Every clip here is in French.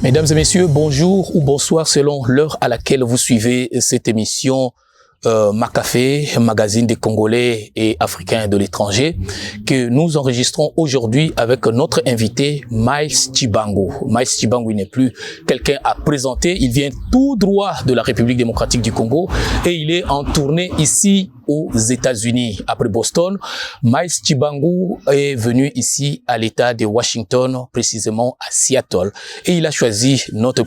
Mesdames et messieurs, bonjour ou bonsoir selon l'heure à laquelle vous suivez cette émission Macafé, magazine des Congolais et Africains de l'étranger, que nous enregistrons aujourd'hui avec notre invité Miles Tshibangu. Miles Tshibangu n'est plus quelqu'un à présenter, il vient tout droit de la République démocratique du Congo et il est en tournée ici aux États-Unis. Après Boston, Miles Tshibangu est venu ici à l'État de Washington, précisément à Seattle, et il a choisi notre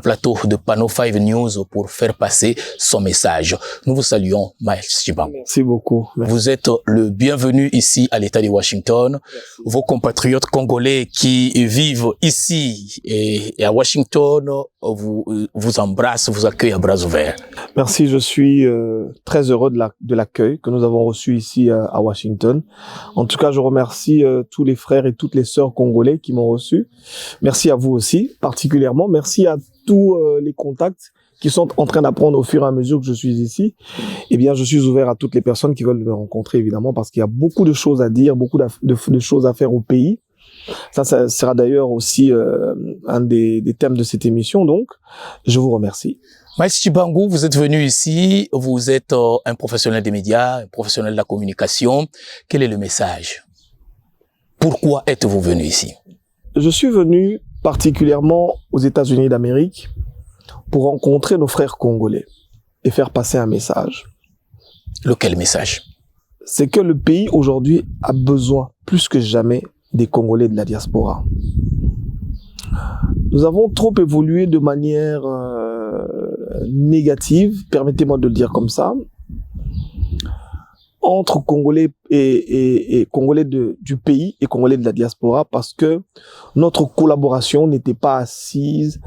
plateau de Panneau 5 News pour faire passer son message. Nous vous saluons, Miles Tshibangu. Merci beaucoup. Merci. Vous êtes le bienvenu ici à l'État de Washington. Merci. Vos compatriotes congolais qui vivent ici et à Washington vous embrassent, vous accueillent à bras ouverts. Merci, je suis très heureux de l'accueil que nous avons reçu ici à Washington. En tout cas, je remercie tous les frères et toutes les sœurs congolais qui m'ont reçu. Merci à vous aussi, particulièrement. Merci à tous les contacts qui sont en train d'apprendre au fur et à mesure que je suis ici. Eh bien, je suis ouvert à toutes les personnes qui veulent me rencontrer, évidemment, parce qu'il y a beaucoup de choses à dire, beaucoup de choses à faire au pays. Ça sera d'ailleurs aussi un des thèmes de cette émission, donc je vous remercie. Miles Tshibangu, vous êtes venu ici, vous êtes un professionnel des médias, un professionnel de la communication. Quel est le message? Pourquoi êtes-vous venu ici? Je suis venu particulièrement aux États-Unis d'Amérique pour rencontrer nos frères congolais et faire passer un message. Lequel message? C'est que le pays aujourd'hui a besoin plus que jamais des Congolais de la diaspora. Nous avons trop évolué de manière négative, permettez-moi de le dire comme ça, entre Congolais et Congolais du pays et Congolais de la diaspora, parce que notre collaboration n'était pas assise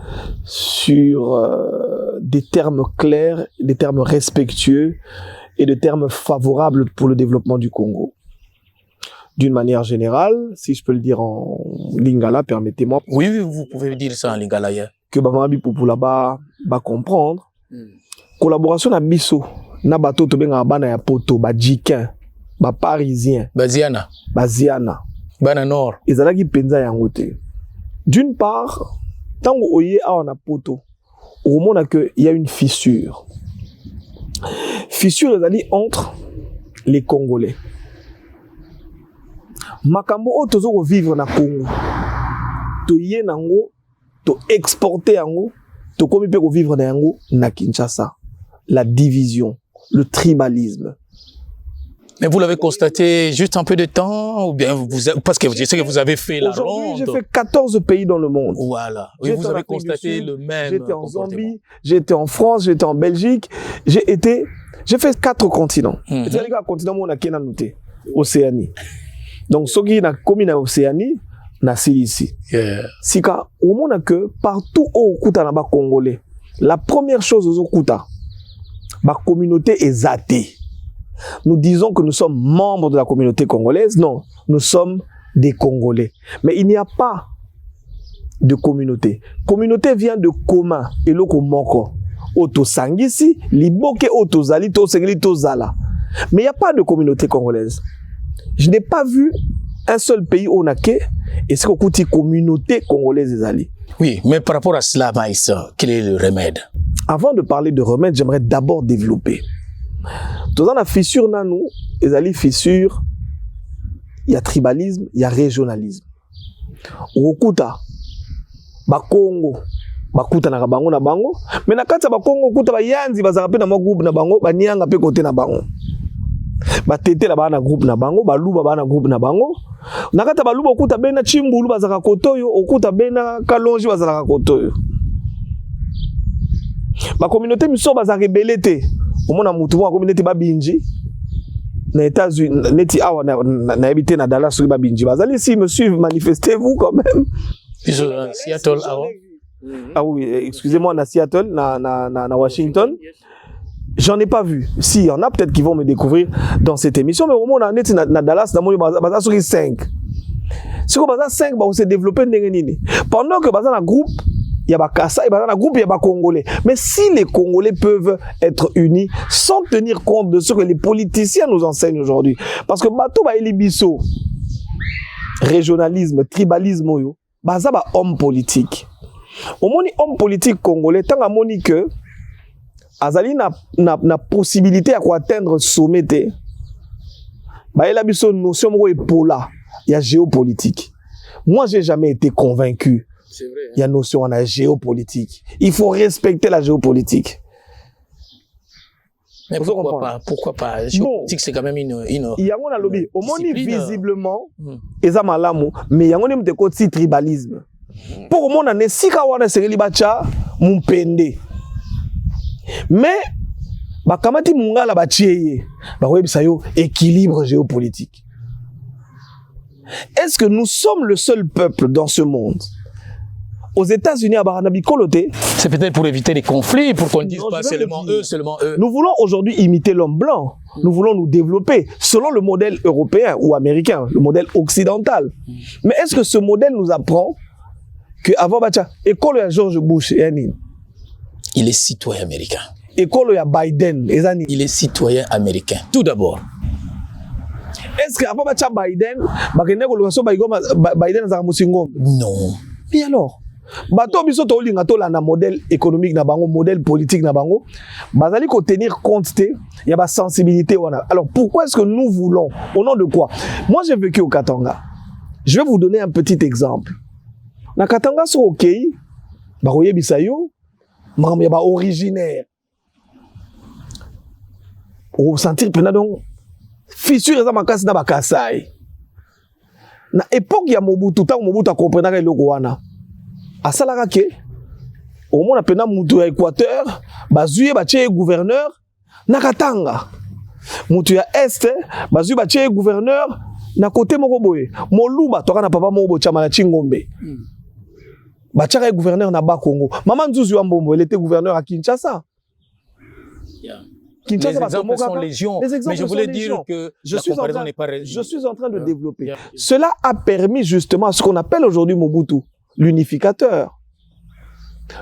sur des termes clairs, des termes respectueux et des termes favorables pour le développement du Congo. D'une manière générale, si je peux le dire en lingala, permettez-moi. Oui, vous pouvez dire ça en lingala. Que Bamabi Popula va comprendre. Collaboration na biso, na bato to benga bana ya poto, ba jikin, ba parisien, baziana, bana nord. Ezalaki penza yango te. D'une part, tango oye a na poto, au moment que il y a une fissure. Fissure ezali entre les Congolais. Makambo o tozo ko vivre na Congo. To ye nango, to exporter yango, to komi pe ko vivre na yango na Kinshasa. La division, le tribalisme. Mais vous l'avez constaté juste un peu de temps, ou bien parce que je sais que vous avez fait la ronde. Aujourd'hui, j'ai fait 14 pays dans le monde. Voilà. Oui, vous avez constaté le même. J'étais en Zambie, j'étais en France, j'étais en Belgique. J'ai fait 4 continents. C'est-à-dire qu'un continent, on a qu'un noté. Océanie. Donc, ce qui est commis dans l'Océanie, na ici. Sika, au monde que partout où on a Congolais, la première chose au Kuta, ma communauté est zatée. Nous disons que nous sommes membres de la communauté congolaise. Non, nous sommes des Congolais. Mais il n'y a pas de communauté. Communauté vient de commun. Et le komoko. Oto sangisi, liboke oto zali, to sengli to zala. Mais il n'y a pas de communauté congolaise. Je n'ai pas vu un seul pays où on a que, et c'est qu'au communauté congolaise des alliés. Oui, mais par rapport à cela, Maïs, quel est le remède? Avant de parler de remède, j'aimerais d'abord développer. Dans la fissure, les alliés fissure, il y a tribalisme, il y a régionalisme. Au Kuta, Congo, bakuta na bango na bango, mais na kati ba Congo kuta ba yanzi bazaka pe na groupe na bango, ba nianga pe côté na bango. Ba tete la ba na groupe na bango, ba luba ba na groupe na bango. Na kati ba luba okuta bena chimbulu bazaka kotoyo, okuta bena kalonji bazaka kotoyo. Ba communauté miso bazaka rebelete. Omona mutu wa communauté ba binji. Na États-Unis, neti awa na habité na Dallas sur ba binji. Bazali si me suivre, manifestez-vous quand même. Seattle awa. Ah oui, excusez-moi, na Seattle, na Washington. J'en ai pas vu. Si, il y en a peut-être qui vont me découvrir dans cette émission, mais au moment où on est na Dallas, dans mon bazar sur 5. Si on bazar 5, on s'est développé n'engeni. Pendant que bazar na groupe, il y a Bakassa, et bazar na groupe, il y a ba Congolais. Mais si les Congolais peuvent être unis sans tenir compte de ce que les politiciens nous enseignent aujourd'hui, parce que bato ba elibiso, régionalisme, tribalisme yo, bazar ba homme politique. Au moni homme politique congolais, tant à moni que azali na possibilité à quoi atteindre sommet, bah il a besoin de notion épaula, il y a géopolitique. Moi, j'ai jamais été convaincu. C'est vrai. Il y a notion en la géopolitique. Il faut respecter la géopolitique. Mais pourquoi pas? Pourquoi pas? La géopolitique, c'est quand même une il y a un lobby. Au moins, visiblement, et ça malamu, mais il y a un côté tribalisme. Pour moi, on a si kawana sereli bacha mumpende. Mais ba kamati mungala bachieye, ba webisa yo équilibre géopolitique. Est-ce que nous sommes le seul peuple dans ce monde? Aux États-Unis, à Baranabi Koloté. C'est peut-être pour éviter les conflits, pour qu'on ne dise pas seulement eux, seulement eux. Nous voulons aujourd'hui imiter l'homme blanc. Nous voulons nous développer selon le modèle européen ou américain, le modèle occidental. Mais est-ce que ce modèle nous apprend que avant Bacha, école à George Bush, il est citoyen américain. École à Biden, il est citoyen américain. Tout d'abord. Est-ce que avant Bacha Biden, Biden a non. Mais alors? Bato biso to linga to la na modèle économique na bango, modèle politique na bango, bazali ko tenir compte il y a ba sensibilité wana. Alors pourquoi est-ce que nous voulons, au nom de quoi? Moi j'ai vécu au Katanga. Je vais vous donner un petit exemple. Na Katanga so OK, ba roye bisayo, maram ya ba originaire. Au sentir pena donc fissure za makasi na ba Kasai. Na époque ya Mobutu, tant Mobutu a compris que loko wana. Asalaka ke au moins pena mutu ya Équateur, bazuye bache gouverneur na Katanga. Mutu ya Est, bazuye bache gouverneur na côté moko boye. Moluba toka na papa moko chama na Chingombe. Bachaka gouverneur na Bakongo. Maman Nzuzu Ambombo, elle était gouverneur à Kinshasa. Les exemples sont légion, mais je voulais dire que je suis en train de développer. Cela a permis justement ce qu'on appelle aujourd'hui Mobutu, l'unificateur.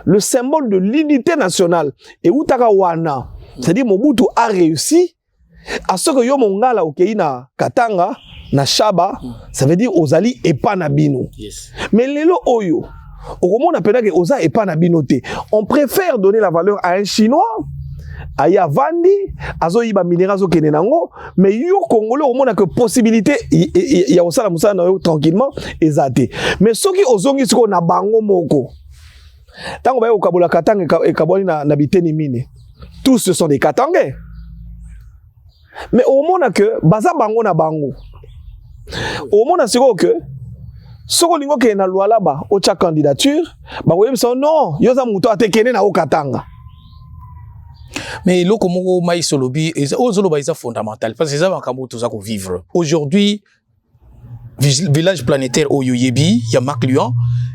Le symbole de l'unité nationale. Et Utagawana, c'est-à-dire Mobutu a réussi à ce que Yomongala okei na Katanga, na Shaba, ça veut dire Ozali et Panabino. Mais lelo Oyo, au moment on appelle que Oza et Panabino te, on préfère donner la valeur à un Chinois. Aya vandi azo iba minera zo kenenango mais yo congolais au monde que possibilité il y a osala musala na yo tranquillement ezate mais soki ozongi siko na bango moko tango ba yo kabola katanga e kaboni na biteni mine tous ce sont des katangais mais au monde que baza bango na bango au monde siko que soko lingo ke na loi là-bas au cha candidature ba woyem so non yo za muto atekene na o katanga. Mais le Congo maïsolobi est fondamental parce que ça va comme tout ça qu'on vivre. Aujourd'hui, village planétaire au Yoyebi, il y a Macluan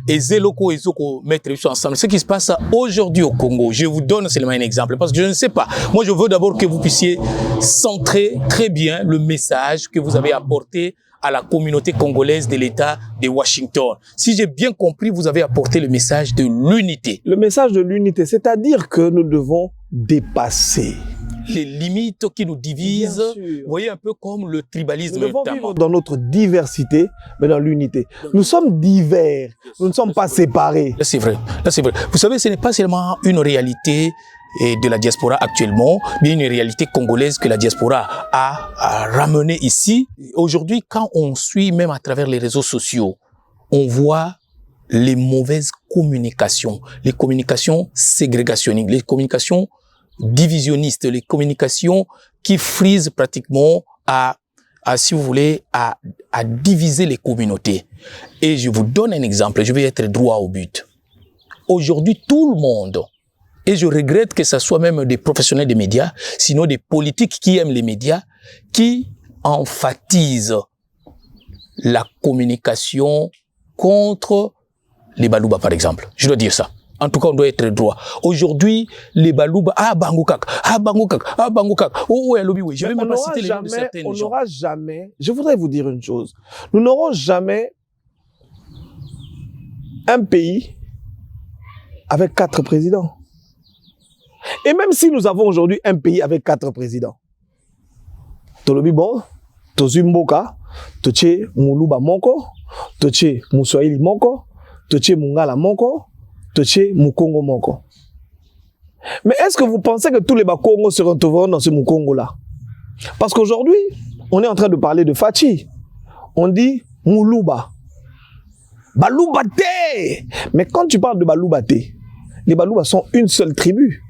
et Zeloko et Zoko mettre ensemble. Ce qui se passe aujourd'hui au Congo, je vous donne seulement un exemple parce que je ne sais pas. Moi, je veux d'abord que vous puissiez centrer très bien le message que vous avez apporté à la communauté congolaise de l'État de Washington. Si j'ai bien compris, vous avez apporté le message de l'unité. Le message de l'unité, c'est-à-dire que nous devons dépasser les limites qui nous divisent. Vous voyez un peu comme le tribalisme. Nous devons vivre dans notre diversité, mais dans l'unité. Nous sommes divers, nous ne sommes pas séparés. Là, c'est vrai. Là, c'est vrai. Vous savez, ce n'est pas seulement une réalité de la diaspora actuellement, mais une réalité congolaise que la diaspora a ramenée ici. Aujourd'hui, quand on suit même à travers les réseaux sociaux, on voit les mauvaises communications, les communications ségrégationnistes, les communications divisionnistes, les communications qui frisent pratiquement si vous voulez, à diviser les communautés. Et je vous donne un exemple, je vais être droit au but. Aujourd'hui, tout le monde, et je regrette que ce soit même des professionnels des médias, sinon des politiques qui aiment les médias, qui emphatisent la communication contre les Balouba, par exemple. Je dois dire ça. En tout cas, on doit être droit. Aujourd'hui, les Balouba, Bangokak, oh, oui, je vais même pas citer les noms de certaines gens. On n'aura jamais, je voudrais vous dire une chose, nous n'aurons jamais un pays avec 4 présidents. Et même si nous avons aujourd'hui un pays avec 4 présidents, Tolobi bon, Tozumboka, Toche Muluba Moko, Toche Muswahili Moko, Toche Mungala Moko, Toché Mukongo Moko. Mais est-ce que vous pensez que tous les Bakongos se retrouveront dans ce Mukongo-là? Parce qu'aujourd'hui, on est en train de parler de Fachi. On dit Moulouba. Balouba Té. Mais quand tu parles de Balouba Té, les Balouba sont une seule tribu.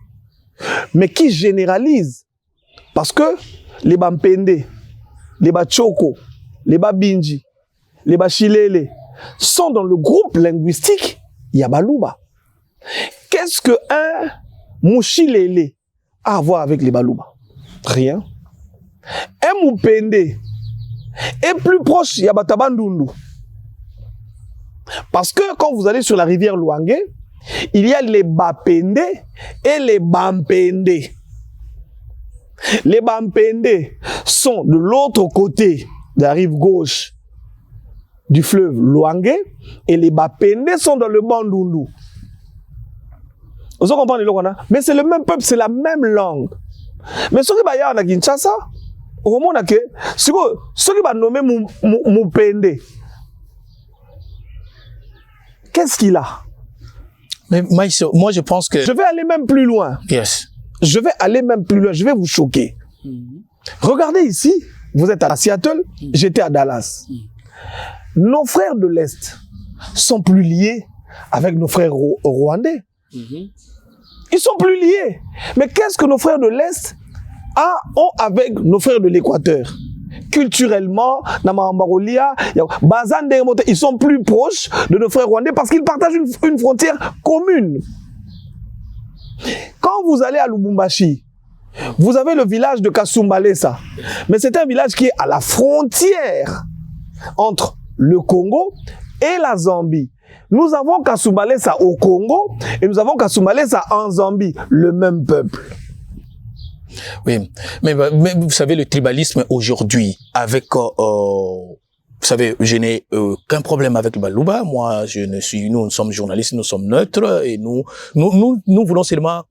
Mais qui généralise. Parce que les Bampende, les Bachoko, les Babinji, les Bachilele sont dans le groupe linguistique Yabalouba. Qu'est-ce que un Mouchilele a à voir avec les Balouba? Rien. Un Moupende est plus proche Yabatabandundu. Parce que quand vous allez sur la rivière Luangé, il y a les Bapende et les Bampende. Les Bampende sont de l'autre côté de la rive gauche du fleuve Luangé et les Bapende sont dans le Bandundu. Vous comprenez le Rwanda? Mais c'est le même peuple, c'est la même langue. Mais ce qui va y avoir à Kinshasa, au moment où ce qui va nommer Moupende, qu'est-ce qu'il a? Mais moi, je pense que... Je vais aller même plus loin. Yes. Je vais aller même plus loin. Je vais vous choquer. Regardez ici. Vous êtes à Seattle. J'étais à Dallas. Nos frères de l'Est sont plus liés avec nos frères rwandais. Ils sont plus liés. Mais qu'est-ce que nos frères de l'Est ont avec nos frères de l'Équateur? Culturellement, ils sont plus proches de nos frères rwandais parce qu'ils partagent une frontière commune. Quand vous allez à Lubumbashi, vous avez le village de Kasumbalesa. Mais c'est un village qui est à la frontière entre le Congo et la Zambie. Nous avons Kasumbalesa au Congo et nous avons Kasumbalesa en Zambie, le même peuple. Oui, mais vous savez, le tribalisme aujourd'hui, avec, vous savez, je n'ai qu'un problème avec le Balouba. Moi, nous sommes journalistes, nous sommes neutres et nous voulons seulement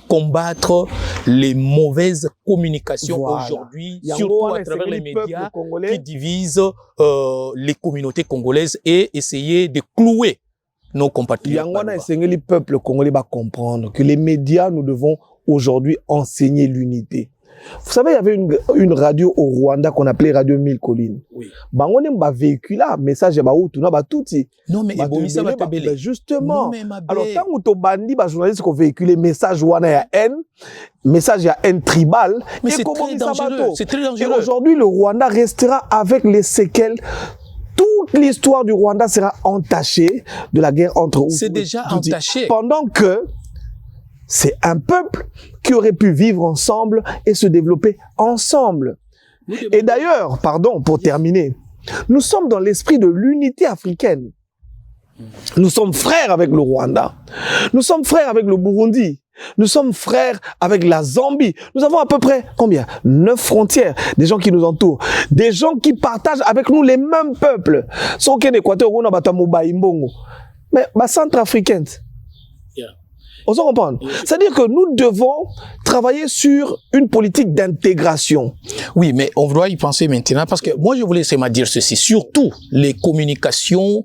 combattre les mauvaises communications aujourd'hui, surtout à travers les médias qui divisent les communautés congolaises et essayer de clouer nos compatriotes. Le peuple congolais va comprendre que les médias, nous devons aujourd'hui enseigner l'unité. Vous savez, il y avait une radio au Rwanda qu'on appelait Radio 1000 Collines. Oui. On a véhiculé un message non, mais justement. Alors, tant que les journalistes qui ont véhiculé message à haine, message à haine tribale, mais c'est très dangereux. C'est très dangereux. Et aujourd'hui, le Rwanda restera avec les séquelles. Toute l'histoire du Rwanda sera entachée de la guerre entre Hutus. C'est déjà entaché. Pendant que c'est un peuple qui aurait pu vivre ensemble et se développer ensemble. Et d'ailleurs, pardon, pour terminer, nous sommes dans l'esprit de l'unité africaine. Nous sommes frères avec le Rwanda. Nous sommes frères avec le Burundi. Nous sommes frères avec la Zambie. Nous avons à peu près, combien? 9 frontières. Des gens qui nous entourent. Des gens qui partagent avec nous les mêmes peuples. Sauf qu'en Équateur, on a mais centrafricaine. On s'en comprend. C'est-à-dire que nous devons travailler sur une politique d'intégration. Oui, mais on doit y penser maintenant parce que moi, je voulais seulement dire ceci. Surtout les communications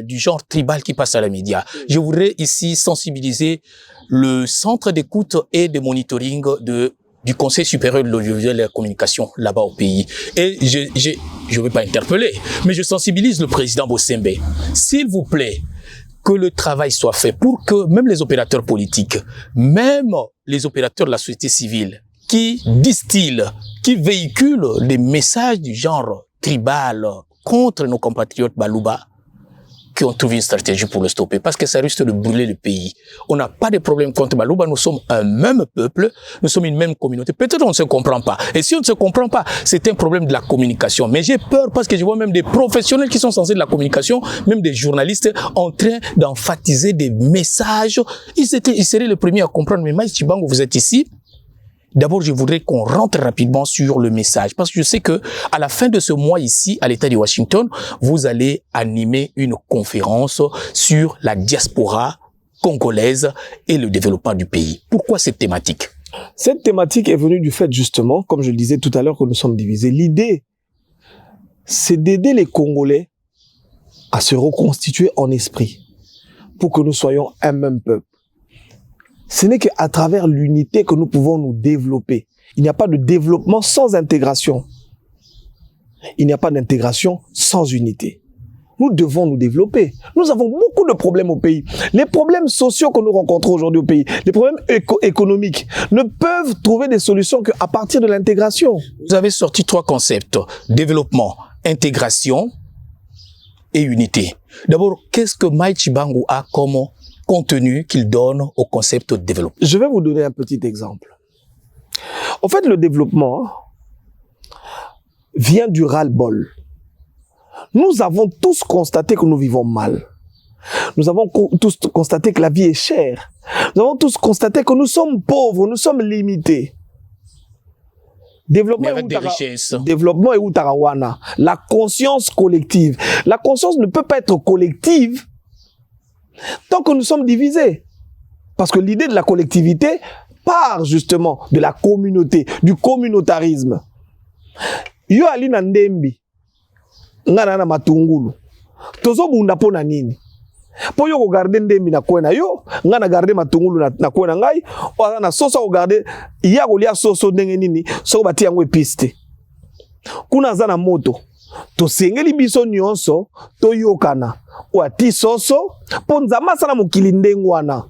du genre tribal qui passent à la média. Je voudrais ici sensibiliser le centre d'écoute et de monitoring du Conseil supérieur de l'audiovisuel et de la communication là-bas au pays. Et je ne vais pas interpeller, mais je sensibilise le président Bossembe. S'il vous plaît, que le travail soit fait pour que même les opérateurs politiques, même les opérateurs de la société civile qui distillent, qui véhiculent des messages du genre tribal contre nos compatriotes Balouba, qui ont trouvé une stratégie pour le stopper, parce que ça risque de brûler le pays. On n'a pas de problème contre Balouba, nous sommes un même peuple, nous sommes une même communauté. Peut-être on ne se comprend pas. Et si on ne se comprend pas, c'est un problème de la communication. Mais j'ai peur parce que je vois même des professionnels qui sont censés de la communication, même des journalistes, en train d'emphatiser des messages. Ils seraient les premiers à comprendre. Mais Maïs Chibango, vous êtes ici. D'abord, je voudrais qu'on rentre rapidement sur le message, parce que je sais que à la fin de ce mois ici, à l'État de Washington, vous allez animer une conférence sur la diaspora congolaise et le développement du pays. Pourquoi cette thématique? Cette thématique est venue du fait, justement, comme je le disais tout à l'heure, que nous sommes divisés. L'idée, c'est d'aider les Congolais à se reconstituer en esprit. pour que nous soyons un même peuple. Ce n'est qu'à travers l'unité que nous pouvons nous développer. Il n'y a pas de développement sans intégration. Il n'y a pas d'intégration sans unité. Nous devons nous développer. Nous avons beaucoup de problèmes au pays. Les problèmes sociaux que nous rencontrons aujourd'hui au pays, les problèmes économiques, ne peuvent trouver des solutions qu'à partir de l'intégration. Vous avez sorti 3 concepts. Développement, intégration et unité. D'abord, qu'est-ce que Mike Chibangu a comme contenu qu'il donne au concept de développement? Je vais vous donner un petit exemple. En fait, le développement vient du ras-le-bol. Nous avons tous constaté que nous vivons mal. Nous avons tous constaté que la vie est chère. Nous avons tous constaté que nous sommes pauvres, nous sommes limités. Développement avec des richesses. Développement et Utarawana. La conscience collective. La conscience ne peut pas être collective tant que nous sommes divisés. Parce que l'idée de la collectivité part justement de la communauté, du communautarisme. Yo ali na ndembi, ngana na matungulu. Tozo bunda po na nini? Po yo garde ndembi na kwena yo, ngana garde matungulu na kwena ngai, o na soso ko garde iya ko lia soso ndenge nini, so bati yango episte. Kuna za na moto. To sengeli biso nyonso, to yokana. O ati soso, po nzama sana mokili ndengu wana.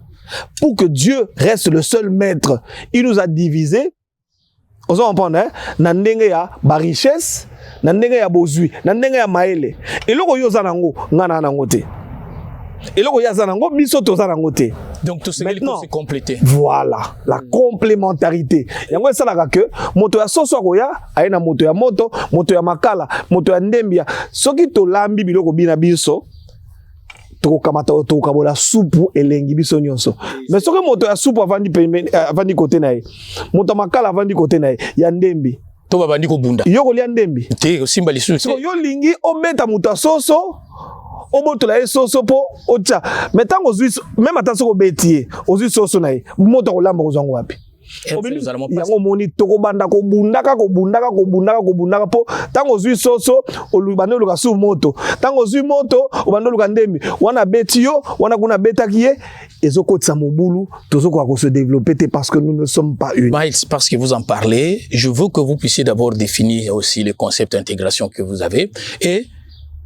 Pour que Dieu reste le seul maître. Il nous a divisés. On s'en comprend, hein? Nandenge ya ba richesse, nandenge ya bozui, nandenge ya maele. Et loko yo zanango, ngana nango te. Et loko ya zanango, biso to zanango te. Donc tout ce qui est complété. Voilà, la complémentarité. Yango esalaka que moto ya soso koya, aina moto ya makala, moto ya ndembia. Soki to lambi biloko bina biso, tokabola soupu elengi biso nyonso. Mais soki moto ya soupu avandi côté na ye, moto makala avandi côté na ye, ya ndembi. To babandi ko bunda. Yo ko lia ndembi. Te simba lisu. So yo lingi obeta moto soso, obotola ye soso po ocha. Mais tango zui même atanso ko betier, ozui soso na ye, moto ko lamba ko zango wapi. Yango moni toko banda ko bundaka po tango zui soso olubando luka su moto tango zui moto obando luka ndembi wana betio wana kuna betaki ye ezokotisa mobulu tozoko ko se développer parce que nous ne sommes pas unis. Miles, parce que vous en parlez, je veux que vous puissiez d'abord définir aussi le concept d'intégration que vous avez et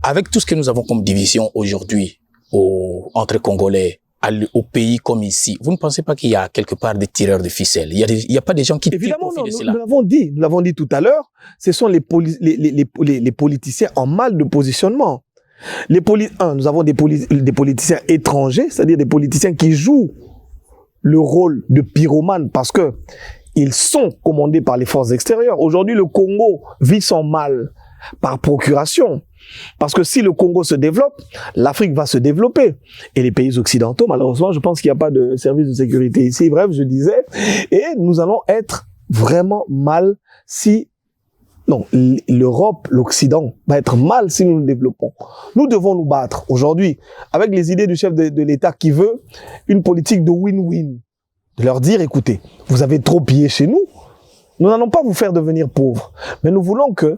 avec tout ce que nous avons comme division aujourd'hui entre Congolais au pays comme ici, vous ne pensez pas qu'il y a quelque part des tireurs de ficelles? Il y a pas des gens qui tirent profit de cela? Nous l'avons dit tout à l'heure, ce sont les politiciens en mal de positionnement. Nous avons des politiciens étrangers, c'est-à-dire des politiciens qui jouent le rôle de pyromane parce que ils sont commandés par les forces extérieures. Aujourd'hui, le Congo vit son mal par procuration. Parce que si le Congo se développe, l'Afrique va se développer. Et les pays occidentaux, malheureusement, je pense qu'il n'y a pas de service de sécurité ici. Bref, je disais, et nous allons être vraiment mal si... Non, l'Europe, l'Occident va être mal si nous nous développons. Nous devons nous battre aujourd'hui avec les idées du chef de l'État qui veut une politique de win-win. De leur dire, écoutez, vous avez trop pillé chez nous, nous n'allons pas vous faire devenir pauvres. Mais nous voulons que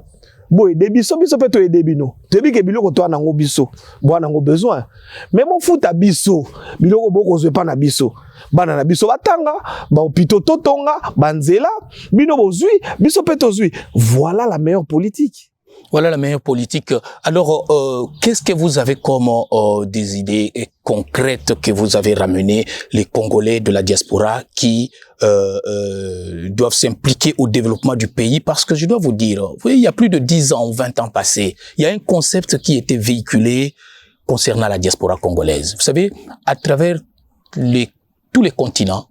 boy biso peto e debino debi ke biloko to anango biso bo anango besoin mais bon futa biso biloko boko zwe pa na biso bana na biso batanga ba opito totonga banzela bino bozui biso peto zui. Voilà la meilleure politique. Voilà la meilleure politique. Alors, qu'est-ce que vous avez comme des idées concrètes que vous avez ramenées les Congolais de la diaspora qui doivent s'impliquer au développement du pays? Parce que je dois vous dire, vous voyez, il y a plus de 10 ans ou 20 ans passés, il y a un concept qui était véhiculé concernant la diaspora congolaise. Vous savez, à travers tous les continents,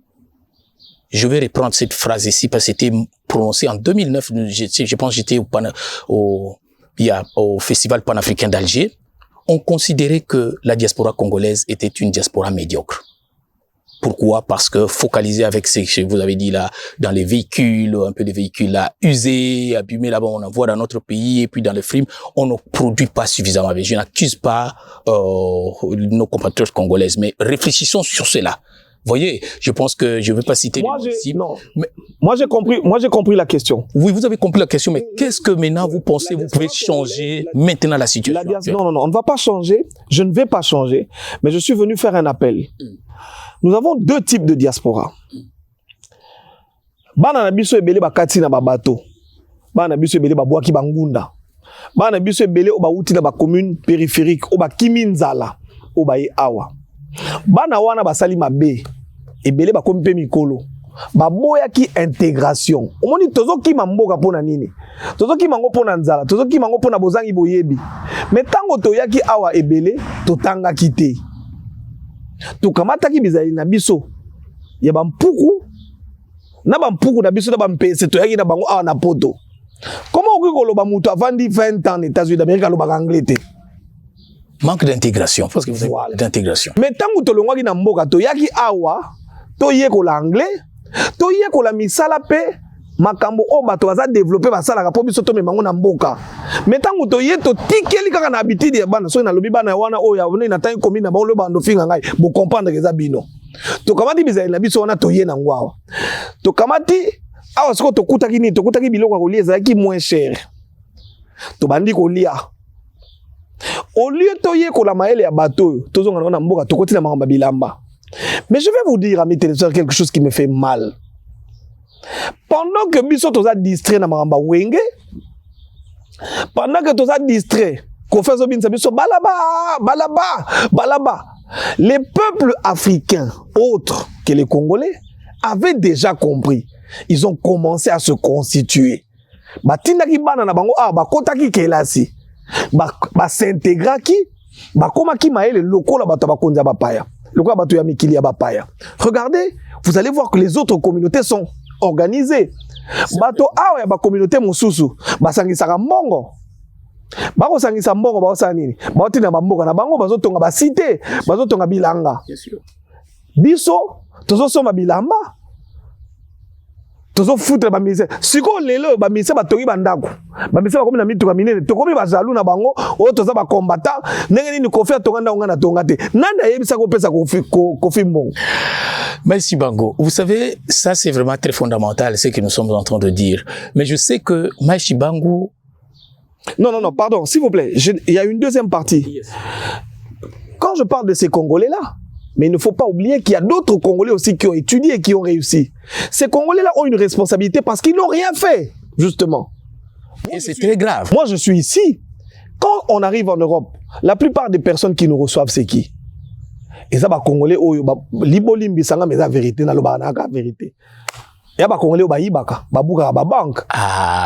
je vais reprendre cette phrase ici parce que c'était prononcé en 2009. Je pense que j'étais au Festival panafricain d'Alger. On considérait que la diaspora congolaise était une diaspora médiocre. Pourquoi? Parce que focalisé avec ce que vous avez dit là, dans les véhicules, un peu des véhicules là, usés, abîmés là-bas, on en voit dans notre pays, et puis dans le film, on ne produit pas suffisamment. Je n'accuse pas nos compatriotes congolaises, mais réfléchissons sur cela. voyez, je pense que je ne veux pas citer moi, les noms ici. Non. Mais, moi, j'ai compris la question. Oui, vous avez compris la question, mais qu'est-ce que maintenant vous pensez, vous pouvez changer maintenant la situation? Non, on ne va pas changer. Je ne vais pas changer, mais je suis venu faire un appel. Nous avons deux types de diaspora. Bana na biso ebele bakati na babato. Bana na biso ebele babwaki bangunda. Bana na biso ebele obauti na ba commune périphérique, oba kiminzala, oba ye awa. Bana wana basali mabe. Ebele bakomi pe mikolo. Baboya ki intégration. Omoni tozo ki mamboka pona nini? Tozo ki mango pona nzala, tozo ki mango pona bozangi boyebi. Mais tango toyaki awa ebele, totanga kite. To kamata ki bizali na biso. Ya bampuku na bampuku na biso na bampese toyaki na bango awa na poto. Comment on peut mutu avandi 20 ans aux États-Unis d'Amérique à l'anglais? Manque d'intégration, parce que vous avez voilà. D'intégration. Mais tant que tu as un mboka, tu yaki awa, tu yeko l'anglais, tu yeko la misala pe, makambo oba tu as développé basala ka pobi soto me mango na mboka. Mais tant que tu yeto tikeli kaka na habitude ya bana, so na lobi bana wana oya vone na tangi commune na ba lo bando finga ngai, bo comprendre que za bino. To kamati bizali na biso wana to ye na ngwawa. To kamati awa siko to kutaki ni, to kutaki biloko kolia ezalaki moins cher. To bandi kolia. Au lieu de y la maëlle à bateau, tous on a mboka to kotina maramba bilamba. Mais je vais vous dire, amis téléspectateurs, quelque chose qui me fait mal. Pendant que biso toza distrait na maramba wenge, pendant que toza distrait, qu'on fait zo binsa biso balaba, les peuples africains autres que les Congolais avaient déjà compris. Ils ont commencé à se constituer. Batinda ki bana na bango bakota ki kelasi. S'intégrer qui koma ki maele lokola bato bakonza bapaya lokola bato ya mikili ya bapaya. Regardez, vous allez voir que les autres communautés sont organisées. Bato awa ya ba communauté mususu basangisaka mbongo, bako sangisa mbongo baosa nini baotina bamboka na bango bazotonga ba cité bazotonga bilanga. Bien sûr biso tozo soma bilamba tozo foutre ba mise siko lelo ba mise batongi bandako ba mise bakomi na mituka minene tokomi bazalu na bango o toza ba combattant ndenge nini kofi atonga nga na tonga te nanda yebisa ko pesa kofi mbongo. Merci Bango. Vous savez, ça c'est vraiment très fondamental ce que nous sommes en train de dire. Mais je sais que Maishi Bango. Non, pardon, s'il vous plaît, il y a une deuxième partie. Yes. Quand je parle de ces Congolais là, mais il ne faut pas oublier qu'il y a d'autres Congolais aussi qui ont étudié et qui ont réussi. Ces Congolais-là ont une responsabilité parce qu'ils n'ont rien fait, justement. Et c'est très grave. Moi, je suis ici. Quand on arrive en Europe, la plupart des personnes qui nous reçoivent, c'est qui? Et ça, les Congolais, libolimbi sanga mais la vérité, na lobanaka vérité. Il y a des Congolais qui yibaka, babuka ba banque.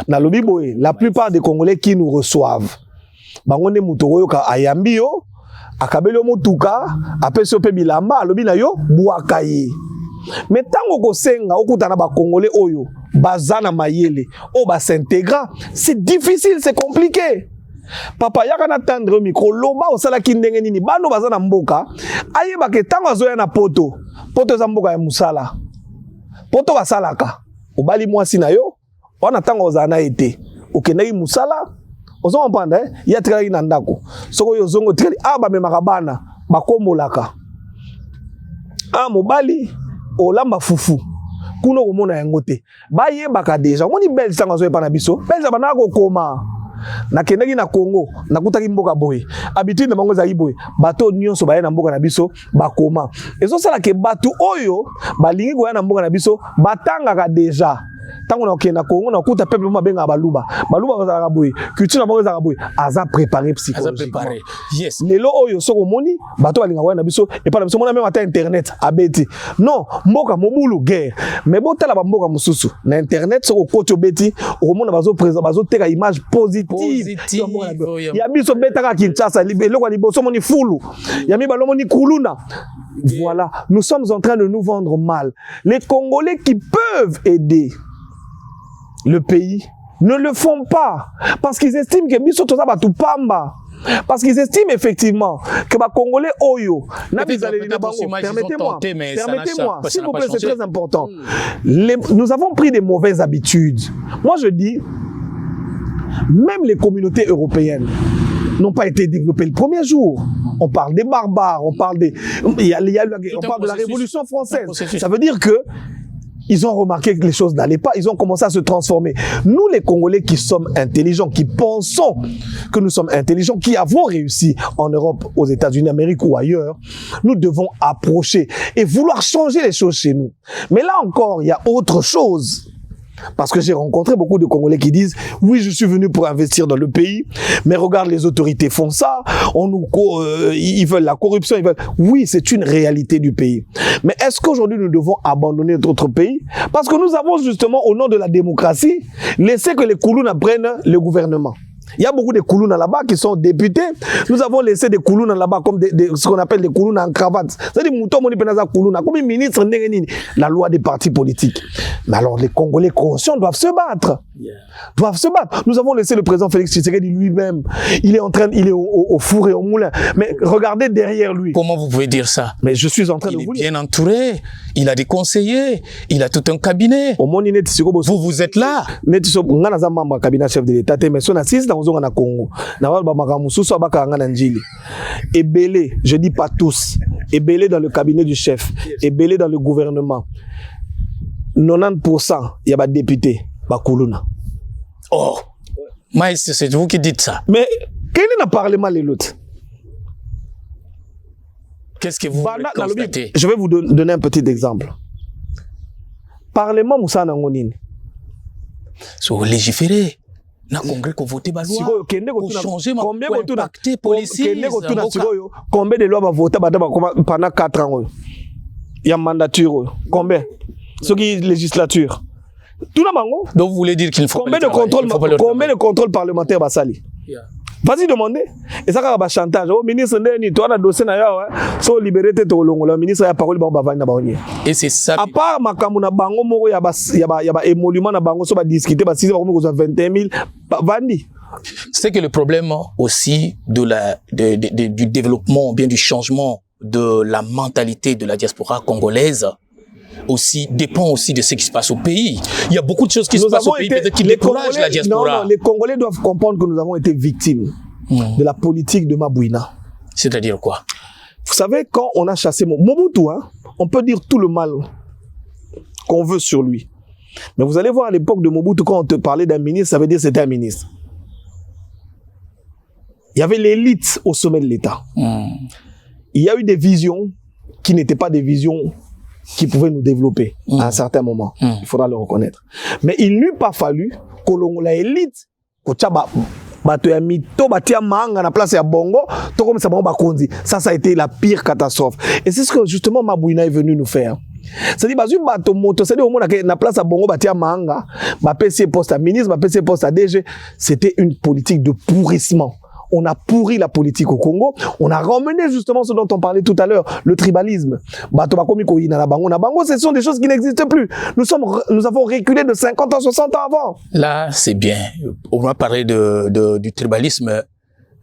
Na lobiboé, la plupart des Congolais qui nous reçoivent, bangonde mutoyo ka ayambio. Akabelo motuka apesi ope bilamba alobi na yo buakaye. Mais tango ko senga okutana ba Congolais oyo bazana mayele o ba s'intégra, c'est difficile, c'est compliqué. Papa yaka na tendre micro loba osala kindenge nini bano bazana mboka ayeba ke tango azoya na poto za mboka ya musala poto basalaka obali mwasi na yo wana tango ozana ete okendaki musala. Ozo mpanda ya tikali na ndako soko yo zongo tikali bamemaka bana bakombolaka mobali olamba fufu kuno komona yango te bayebaka deja moni belle sanga zo epa na biso belle bana kokoma na kendaki na Congo nakutaki mboka boye habitude na bango za boye bato nyonso baye na mboka na biso bakoma ezo sala ke batu oyo balingi koya na mboka na biso batangaka deja. Tango na okenda Congo na kuta peuple mabenga baluba bazala boye culture na bango za boye aza préparé psychologiquement. Yes. Lelo oyo soko moni bato balinga wana biso et pas na biso mona même ata internet abeti non mboka mobulu guerre mais botala ba mboka mususu na internet soko koti obeti okomona bazo teka image positive ya biso betaka Kinshasa libelo kwa liboso moni fulu ya mi balomo ni kuluna. Voilà, nous sommes en train de nous vendre mal. Les Congolais qui peuvent aider le pays ne le font pas parce qu'ils estiment que biso toza batu pamba, parce qu'ils estiment effectivement que ba Congolais oyo na bizaleli na bango. Permettez-moi s'il vous plaît, c'est très important. Nous avons pris des mauvaises habitudes. Moi je dis même les communautés européennes n'ont pas été développés le premier jour. On parle des barbares, on parle on parle de la Révolution française. Ça veut dire que ils ont remarqué que les choses n'allaient pas, ils ont commencé à se transformer. Nous, les Congolais qui sommes intelligents, qui pensons que nous sommes intelligents, qui avons réussi en Europe, aux États-Unis, Amérique ou ailleurs, nous devons approcher et vouloir changer les choses chez nous. Mais là encore, il y a autre chose. Parce que j'ai rencontré beaucoup de Congolais qui disent « Oui, je suis venu pour investir dans le pays, mais regarde, les autorités font ça, ils veulent la corruption, ils veulent... » Oui, c'est une réalité du pays. Mais est-ce qu'aujourd'hui, nous devons abandonner notre pays? Parce que nous avons justement, au nom de la démocratie, laissé que les Koulouna prennent le gouvernement. Il y a beaucoup de Koulouna là-bas qui sont députés. Nous avons laissé des Koulouna là-bas comme ce qu'on appelle des Koulouna en cravate. C'est-à-dire, Mouton Moni Penaza Koulouna, comme ministre, la loi des partis politiques. Mais alors, les Congolais conscients doivent se battre. Doivent se battre. Nous avons laissé le président Félix Tshisekedi lui-même. Il est au four et au moulin. Mais regardez derrière lui. Comment vous pouvez dire ça? Mais je suis en train de vous dire. Il est bien entouré. Il a des conseillers. Il a tout un cabinet. Vous êtes là. Cabinet chef de l'État. Mais son assise dans le Congo. Et belé, je dis pas tous. Et belé dans le cabinet du chef. Et belé dans le gouvernement. 90%, il y a des députés. Bakuluna. Oh, Maïs, c'est vous qui dites ça. Mais quel est le parlement les l'autre? Qu'est-ce que vous constatez? Je vais vous donner un petit exemple. Parlement Moussa Nangonine. Sur légiférer. Na congrès qu'on vote ba loi. Pour changer ma impacté police. Combien de lois va voter pendant 4 ans? Il y a mandature. Combien? Ce qui est législature. Tout le monde. Donc vous voulez dire qu'il faut combien de contrôle parlementaire va sali? Vas-y demander. Et ça va chantage. Au ministre Ndeni, toi na dossier na yo, so libérer te tolongo, le ministre a parole ba vandi na baonye. Et c'est ça. À part makamu na bango moko ya ba émolument na bango so ba discuter ba 6 ba komi ko 21 000 vandi. C'est que le problème aussi du développement, bien du changement de la mentalité de la diaspora congolaise aussi dépend aussi de ce qui se passe au pays. Il y a beaucoup de choses qui se passent au pays qui découragent la diaspora. Non, les Congolais doivent comprendre que nous avons été victimes de la politique de Mabouina. C'est-à-dire quoi? Vous savez, quand on a chassé Mobutu, on peut dire tout le mal qu'on veut sur lui. Mais vous allez voir à l'époque de Mobutu, quand on te parlait d'un ministre, ça veut dire que c'était un ministre. Il y avait l'élite au sommet de l'État. Il y a eu des visions qui n'étaient pas des visions qui pouvaient nous développer à un certain moment. Il faudra le reconnaître. Mais il n'eût pas fallu que la élite, ça a été la pire catastrophe. Et c'est ce que justement Mabouina est venu nous faire. C'est-à-dire, la place à Bongo, poste à ministre, poste à DG, c'était une politique de pourrissement. On a pourri la politique au Congo. On a ramené justement ce dont on parlait tout à l'heure, le tribalisme. Ce sont des choses qui n'existent plus. Nous avons reculé de 50 ans, 60 ans avant. Là, c'est bien. On va parler du tribalisme.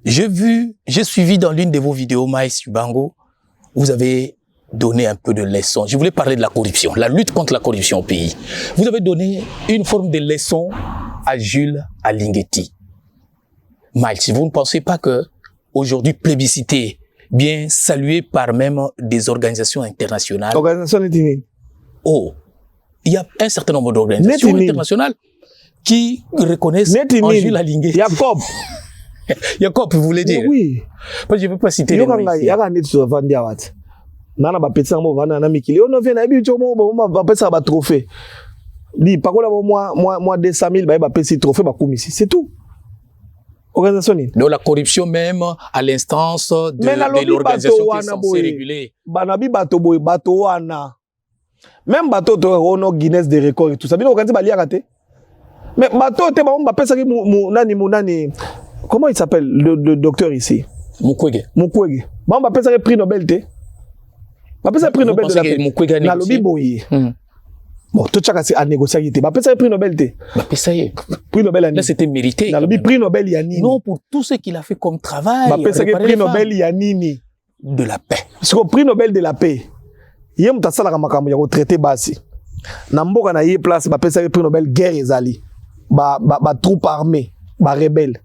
J'ai suivi dans l'une de vos vidéos, Maïs Ubango, vous avez donné un peu de leçon. Je voulais parler de la corruption, la lutte contre la corruption au pays. Vous avez donné une forme de leçon à Jules Alingueti. Miles, vous ne pensez pas que aujourd'hui plébiscité, bien salué par même des organisations internationales? Oh, il y a un certain nombre d'organisations internationales qui reconnaissent en Jules Alingueti. Jacob, vous voulez dire? Oui. Je ne veux pas citer les noms ici. C'est tout. Donc la corruption même à l'instance de l'organisation qui est censée réguler. Même bateau to Guinness des records et tout ça. Mais bateau comment il s'appelle le docteur ici? Mukwege. On va passer le prix Nobel té. On va passer le prix Nobel de la paix. Na lobi boyi. Bon, tout ça c'est à négocier était. On va passer le prix Nobel té. Prix Nobel là c'était mérité. Na lobi prix Nobel yanini. Non, pour tout ce qu'il a fait comme travail. On va passer le prix Nobel yanini de la paix. Parce que prix Nobel de la paix. Yem ta sala makambo ya retraité basi. Na mboka na ye place ba passer le prix Nobel guerre ezali. Ba troupe armée, ba rebelle.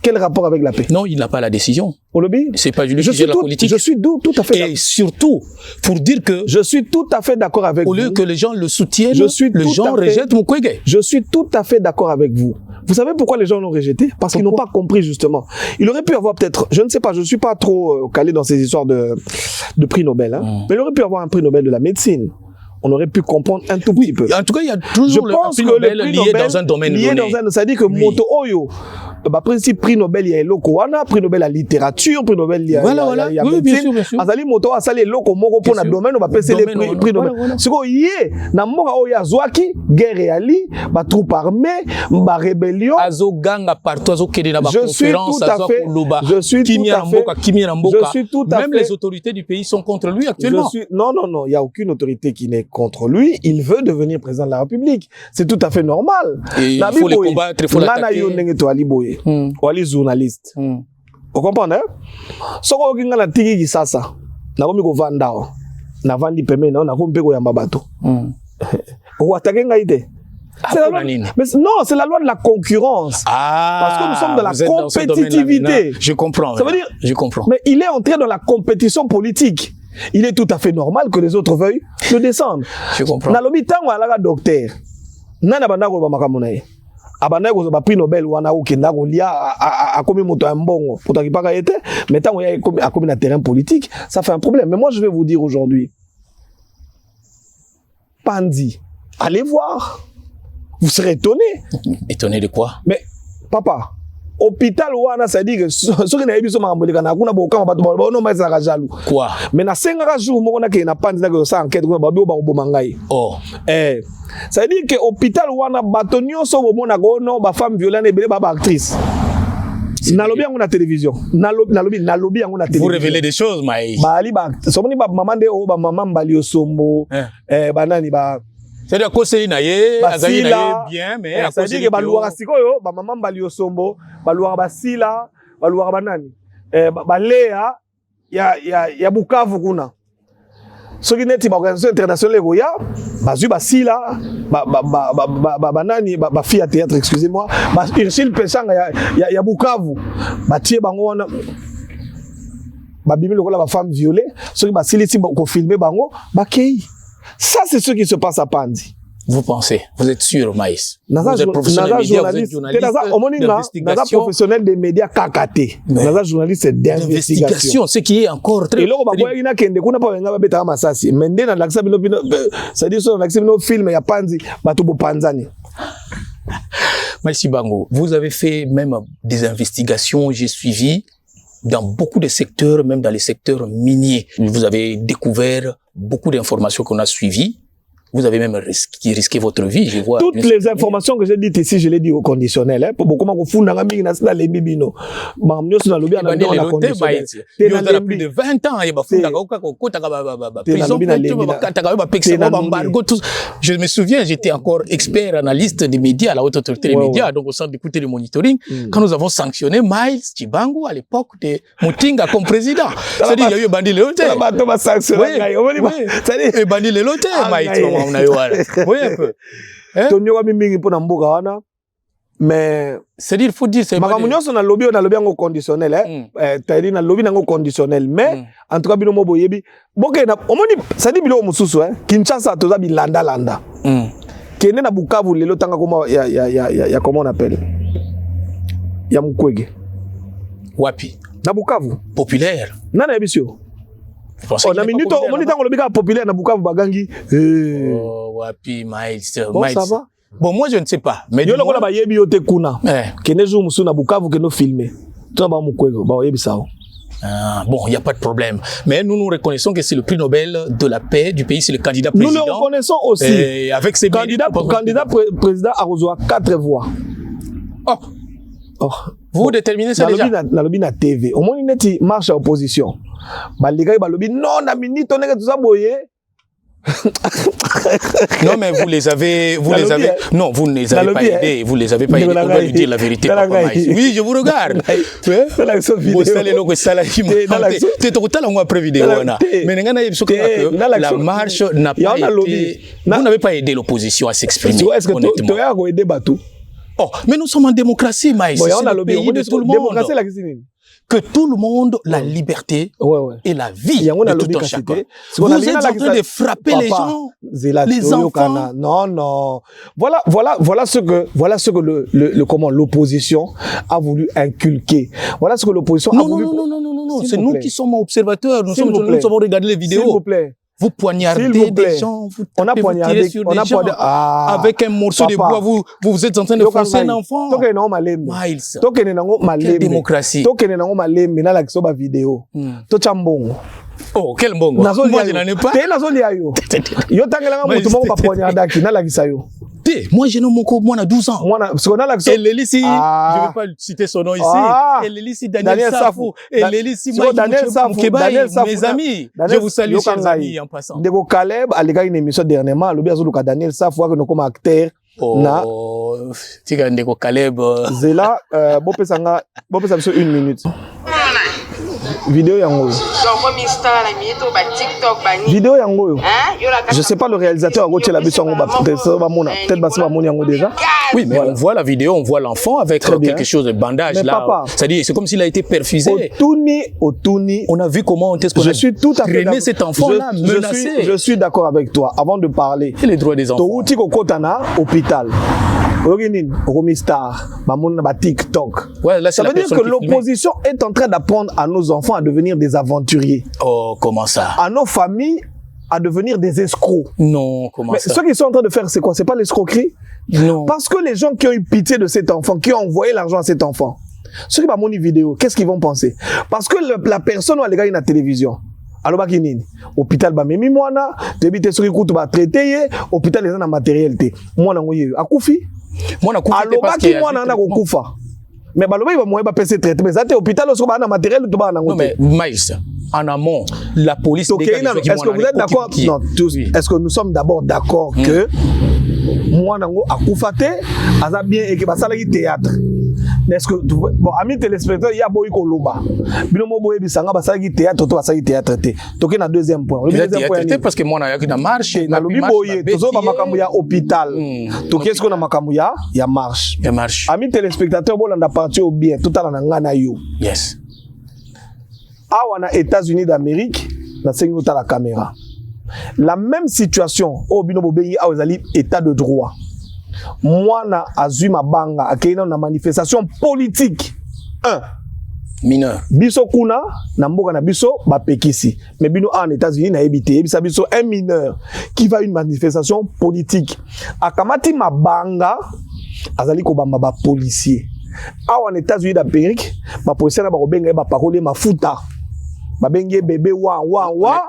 Quel rapport avec la paix? Non, il n'a pas la décision. Au lobby? C'est pas lui qui gère la politique. Je suis tout à fait d'accord. Et surtout, pour dire que... Je suis tout à fait d'accord avec vous. Au lieu que les gens le soutiennent, les gens rejettent Mukwege. Je suis tout à fait d'accord avec vous. Vous savez pourquoi les gens l'ont rejeté? Parce qu'ils n'ont pas compris, justement. Il aurait pu avoir peut-être, je ne sais pas, je ne suis pas trop calé dans ces histoires de prix Nobel, hein, mais il aurait pu avoir un prix Nobel de la médecine. On aurait pu comprendre un tout petit peu. En tout cas, il y a toujours le prix Nobel lié dans un domaine donné. C'est-à-dire que Moto Oyo, principe prix Nobel, il y a Lokowana, prix Nobel à littérature, prix Nobel, il y a voilà. Oui, bien sûr. Azali Moto a salé Loko Moko pour le domaine, on va passer les prix Nobel. Ce qu'on y est, na Moka Oya Zwaki, guerre et ali, ba troupe armée, ba rébellion. Azo ganga partout, azo kede na ba conférence, je suis tout à fait, même les autorités du pays sont contre lui actuellement. Non, il y a aucune autorité qui n'est contre lui. Il veut devenir président de la République. C'est tout à fait normal. Et il faut les combattre, il faut l'attaquer. Ou ali journaliste. Vous comprenez? Soko okinga na tiki kisasa. Na komi ko vanda. Na vandi peme na ko mpeko ya mabato. Ou attaquer ngaite. Mais non, c'est la loi de la concurrence. Parce que nous sommes dans la compétitivité. Je comprends. Ça veut dire, je comprends. Mais il est entré dans la compétition politique. Il est tout à fait normal que les autres veuillent le descendre. Je comprends. Nalobi tango alaga docteur. Nana bandako ba makamunaye. Abandako zo ba prix Nobel wana okenda ko lia a komi moto ya mbongo. Potaki paka été, mais tango ya a komi na terrain politique, ça fait un problème. Mais moi je vais vous dire aujourd'hui. Pandi, allez voir. Vous serez étonné. Étonné de quoi? Mais papa, hôpital wana ça dit que ceux qui n'avaient pas besoin de na kuna boka bato ba no mai za jaloux. Quoi? Mais na senga jour moko na ke na pandi na ko sa enquête ko ba bomangai. Oh. Ça veut dire que hôpital wana bato nyonso bo mona ko no ba femme violente ebele ba actrice. Nalobi yango na télévision. Nalobi yango na télévision. Vous révélez des choses, Maïs. Bali ba somoni ba maman de o ba maman bali osombo. Banani ba c'est-à-dire que c'est azali na bien mais ça veut dire que baluwa sikoyo ba maman bali osombo baluwa basila baluwa banani balea ya Bukavu kuna soki neti ba organisation internationale ko ya bazu basila banani ba fille à théâtre excusez-moi ba Ursule Pesanga ya Bukavu batie bango wana ba bimi lokola ba femme violée soki basili ti ko filmer bango bakei. Ça, c'est ce qui se passe à Pandi. Vous pensez? Vous êtes sûr, Maïs? Vous êtes professionnel des médias, vous êtes journaliste d'investigation. Professionnel des médias KKT. Naza journaliste d'investigation. Ce qui est encore très... Et là, on va voir qu'il y a kende kuna pa wenga beta masasi. Mende na laksa bino ça dit sur laksa bino film ya Pandi batubo panzani. Maïs Bango, vous avez fait même des investigations, j'ai suivi dans beaucoup de secteurs, même dans les secteurs miniers. Vous avez découvert beaucoup d'informations qu'on a suivies. Vous avez même risqué votre vie, je vois. Toutes les informations que j'ai dites ici, je les dis au conditionnel. Hein, pour beaucoup de gens, il y a les bibino. Il y a plus de 20 ans, il y a je me souviens, j'étais encore expert analyste des médias à la haute autorité des médias, donc au centre d'écoute et de monitoring, quand nous avons sanctionné Miles Chibangu à l'époque de Mutinga comme président. C'est-à-dire, il y a eu Bandi Lelote. C'est-à-dire, Bandi Lelote, Miles. Oui, un peu. Mais c'est-à-dire, il faut dire, c'est pas na lobby en conditionnel, c'est-à-dire na lobby en conditionnel, mais en tout cas bino moboyebi boke na omoni ça dit bilo mususu Kinshasa toza bilanda landa kende na Bukavu lelo tanga koma ya comment on appelle ya Mukwege wapi na Bukavu populaire nana ebisio. On a minute on monite ngolo bika populaire na Bukavu bagangi wapi Miles bon ça va bon moi je ne sais pas mais yo lokola ba yebi yote kuna kene jour musu na Bukavu keno filmer to ba Mukwege ba yebi sao. Bon, il n'y a pas de problème. Mais nous reconnaissons que c'est le prix Nobel de la paix du pays, c'est le candidat président. Nous le reconnaissons aussi. Et avec ses candidat président a reçu 4 voix. Vous déterminez ça déjà. La lobby na TV. Au moins il neti marche à opposition. Ba liga ba lobby non na minute on est tout ça boyé. Non mais vous les avez non vous ne les avez pas aidés, vous les avez pas aidés, on doit lui dire la vérité papa Maïs. Oui, je vous regarde. Vous savez le que ça là tu es total en après vidéo là. Mais ngana yebiso que la marche n'a pas été, vous n'avez pas aidé l'opposition à s'exprimer. Est-ce que tu as aidé Batou? Oh, mais nous sommes en démocratie, Maïs. Bon, c'est le pays de tout le monde. Démocratie, la cuisine. Que tout le monde, la liberté et la vie de tout un chacun. Vous êtes en train de frapper les gens, les enfants. Non. Voilà ce que comment l'opposition a voulu inculquer. Voilà ce que l'opposition a voulu. Non. C'est nous qui sommes observateurs. Nous sommes regarder les vidéos. S'il vous plaît. Vous poignardez des gens, vous tirez sur des gens avec un morceau de bois, vous êtes en train de foncer un enfant. Miles. Quelle démocratie. Oh, quel bongo. Moi, je n'en ai pas. Moi, je n'ai mon 12 ans. Et Lélissi, je ne vais pas citer son nom ici. Et Lélissi, Daniel Safou. Et Lélissi, Daniel Safou. Mes amis. Je vous salue, chers amis, en passant. Debo Caleb, a une émission dernièrement, le bien Daniel Safou, comme acteur. Oh, Tika Ndeko Caleb. Zela, Bopé 1 minute. Vidéo yango. Vidéo yango. Je sais pas le réalisateur a goûté la mission peut-être basi ba moni yango déjà. Oui, mais on voit la vidéo, on voit l'enfant avec quelque chose de bandage mais là. C'est-à-dire c'est comme s'il a été perfusé. Otuni. On a vu comment est-ce qu'on a traîné cet enfant là menacé. Je suis d'accord avec toi avant de parler. Et les droits des enfants. Touti ko kotana hôpital. Romistar, TikTok. Ouais, là, ça veut dire que l'opposition est en train d'apprendre à nos enfants à devenir des aventuriers. Oh, comment ça? À nos familles à devenir des escrocs. Non, comment mais ça? Ce qu'ils sont en train de faire, c'est quoi? C'est pas l'escroquerie? Non. Parce que les gens qui ont eu pitié de cet enfant, qui ont envoyé l'argent à cet enfant, ceux qui vont mon vidéo, qu'est-ce qu'ils vont penser? Parce que la personne, les gars, il y a la télévision. Alors, hôpital, mimi moana, débité sur écoute, traité, hôpital, les gens ont matériel, moi, a Koufi. Moi, na kufa parce que moi na kufa. Mais baloba il va moyen ba PC traiter mais ça hôpital so ba na matériel to ba na non mais Maïs en amont la police est-ce que vous êtes d'accord non tous est-ce que nous sommes d'abord d'accord que moi nango akufa te aza bien et que ba sala ki théâtre est-ce que bon amis téléspectateurs il y a boy ko loba bino mo boye bisanga ba sala ki théâtre to ba sala ki théâtre te to ke na deuxième point le deuxième point parce que moi na yaki na marche na lobi boye to zo ba makambo ya hôpital to qu'est-ce qu'on a makambo ya marche amis téléspectateurs bo landa parti au bien tout à na na yo yes awana États-Unis d'Amérique na sengi ta la caméra la même situation au bino bobeyi awezali état de droit moi na azuma banga akena na manifestation politique 1 mineur biso kuna na mboka na biso ba pekisi mais bino en États-Unis na ebité bisa biso un mineur qui va une manifestation politique akamati mabanga azali ko bamba ba policier awa en États-Unis d'Amérique ba policier na ba kobenga ba parole mafuta babengé bébé wa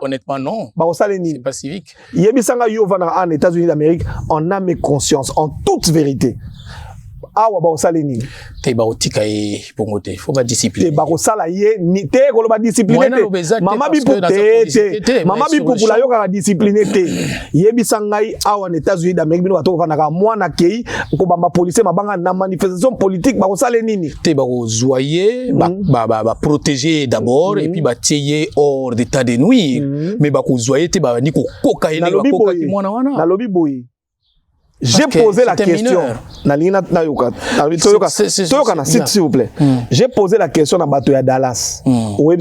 honnêtement non c'est pas civique yebisanga yo vana en États-Unis d'Amérique en âme et conscience en toute vérité awa ba osaleni te ba otika e pongote faut ba discipliner te ba osala ye ni te ko ba discipliner te mama bi te mama bi popula yo ka discipliner te yebisanga awa en États-Unis d'Amérique bino bato vana ka mwana kei ko bamba policier mabanga na manifestation politique ba osaleni ni te ba ozoyer ba protéger d'abord et puis ba tirer hors d'état de nuire mais ba ozoyer te ba ni ko koka ene ba koka ki mwana wana na lobi boy. J'ai posé la question. S'il vous plaît. J'ai posé la question à Batoya Dallas. Moi,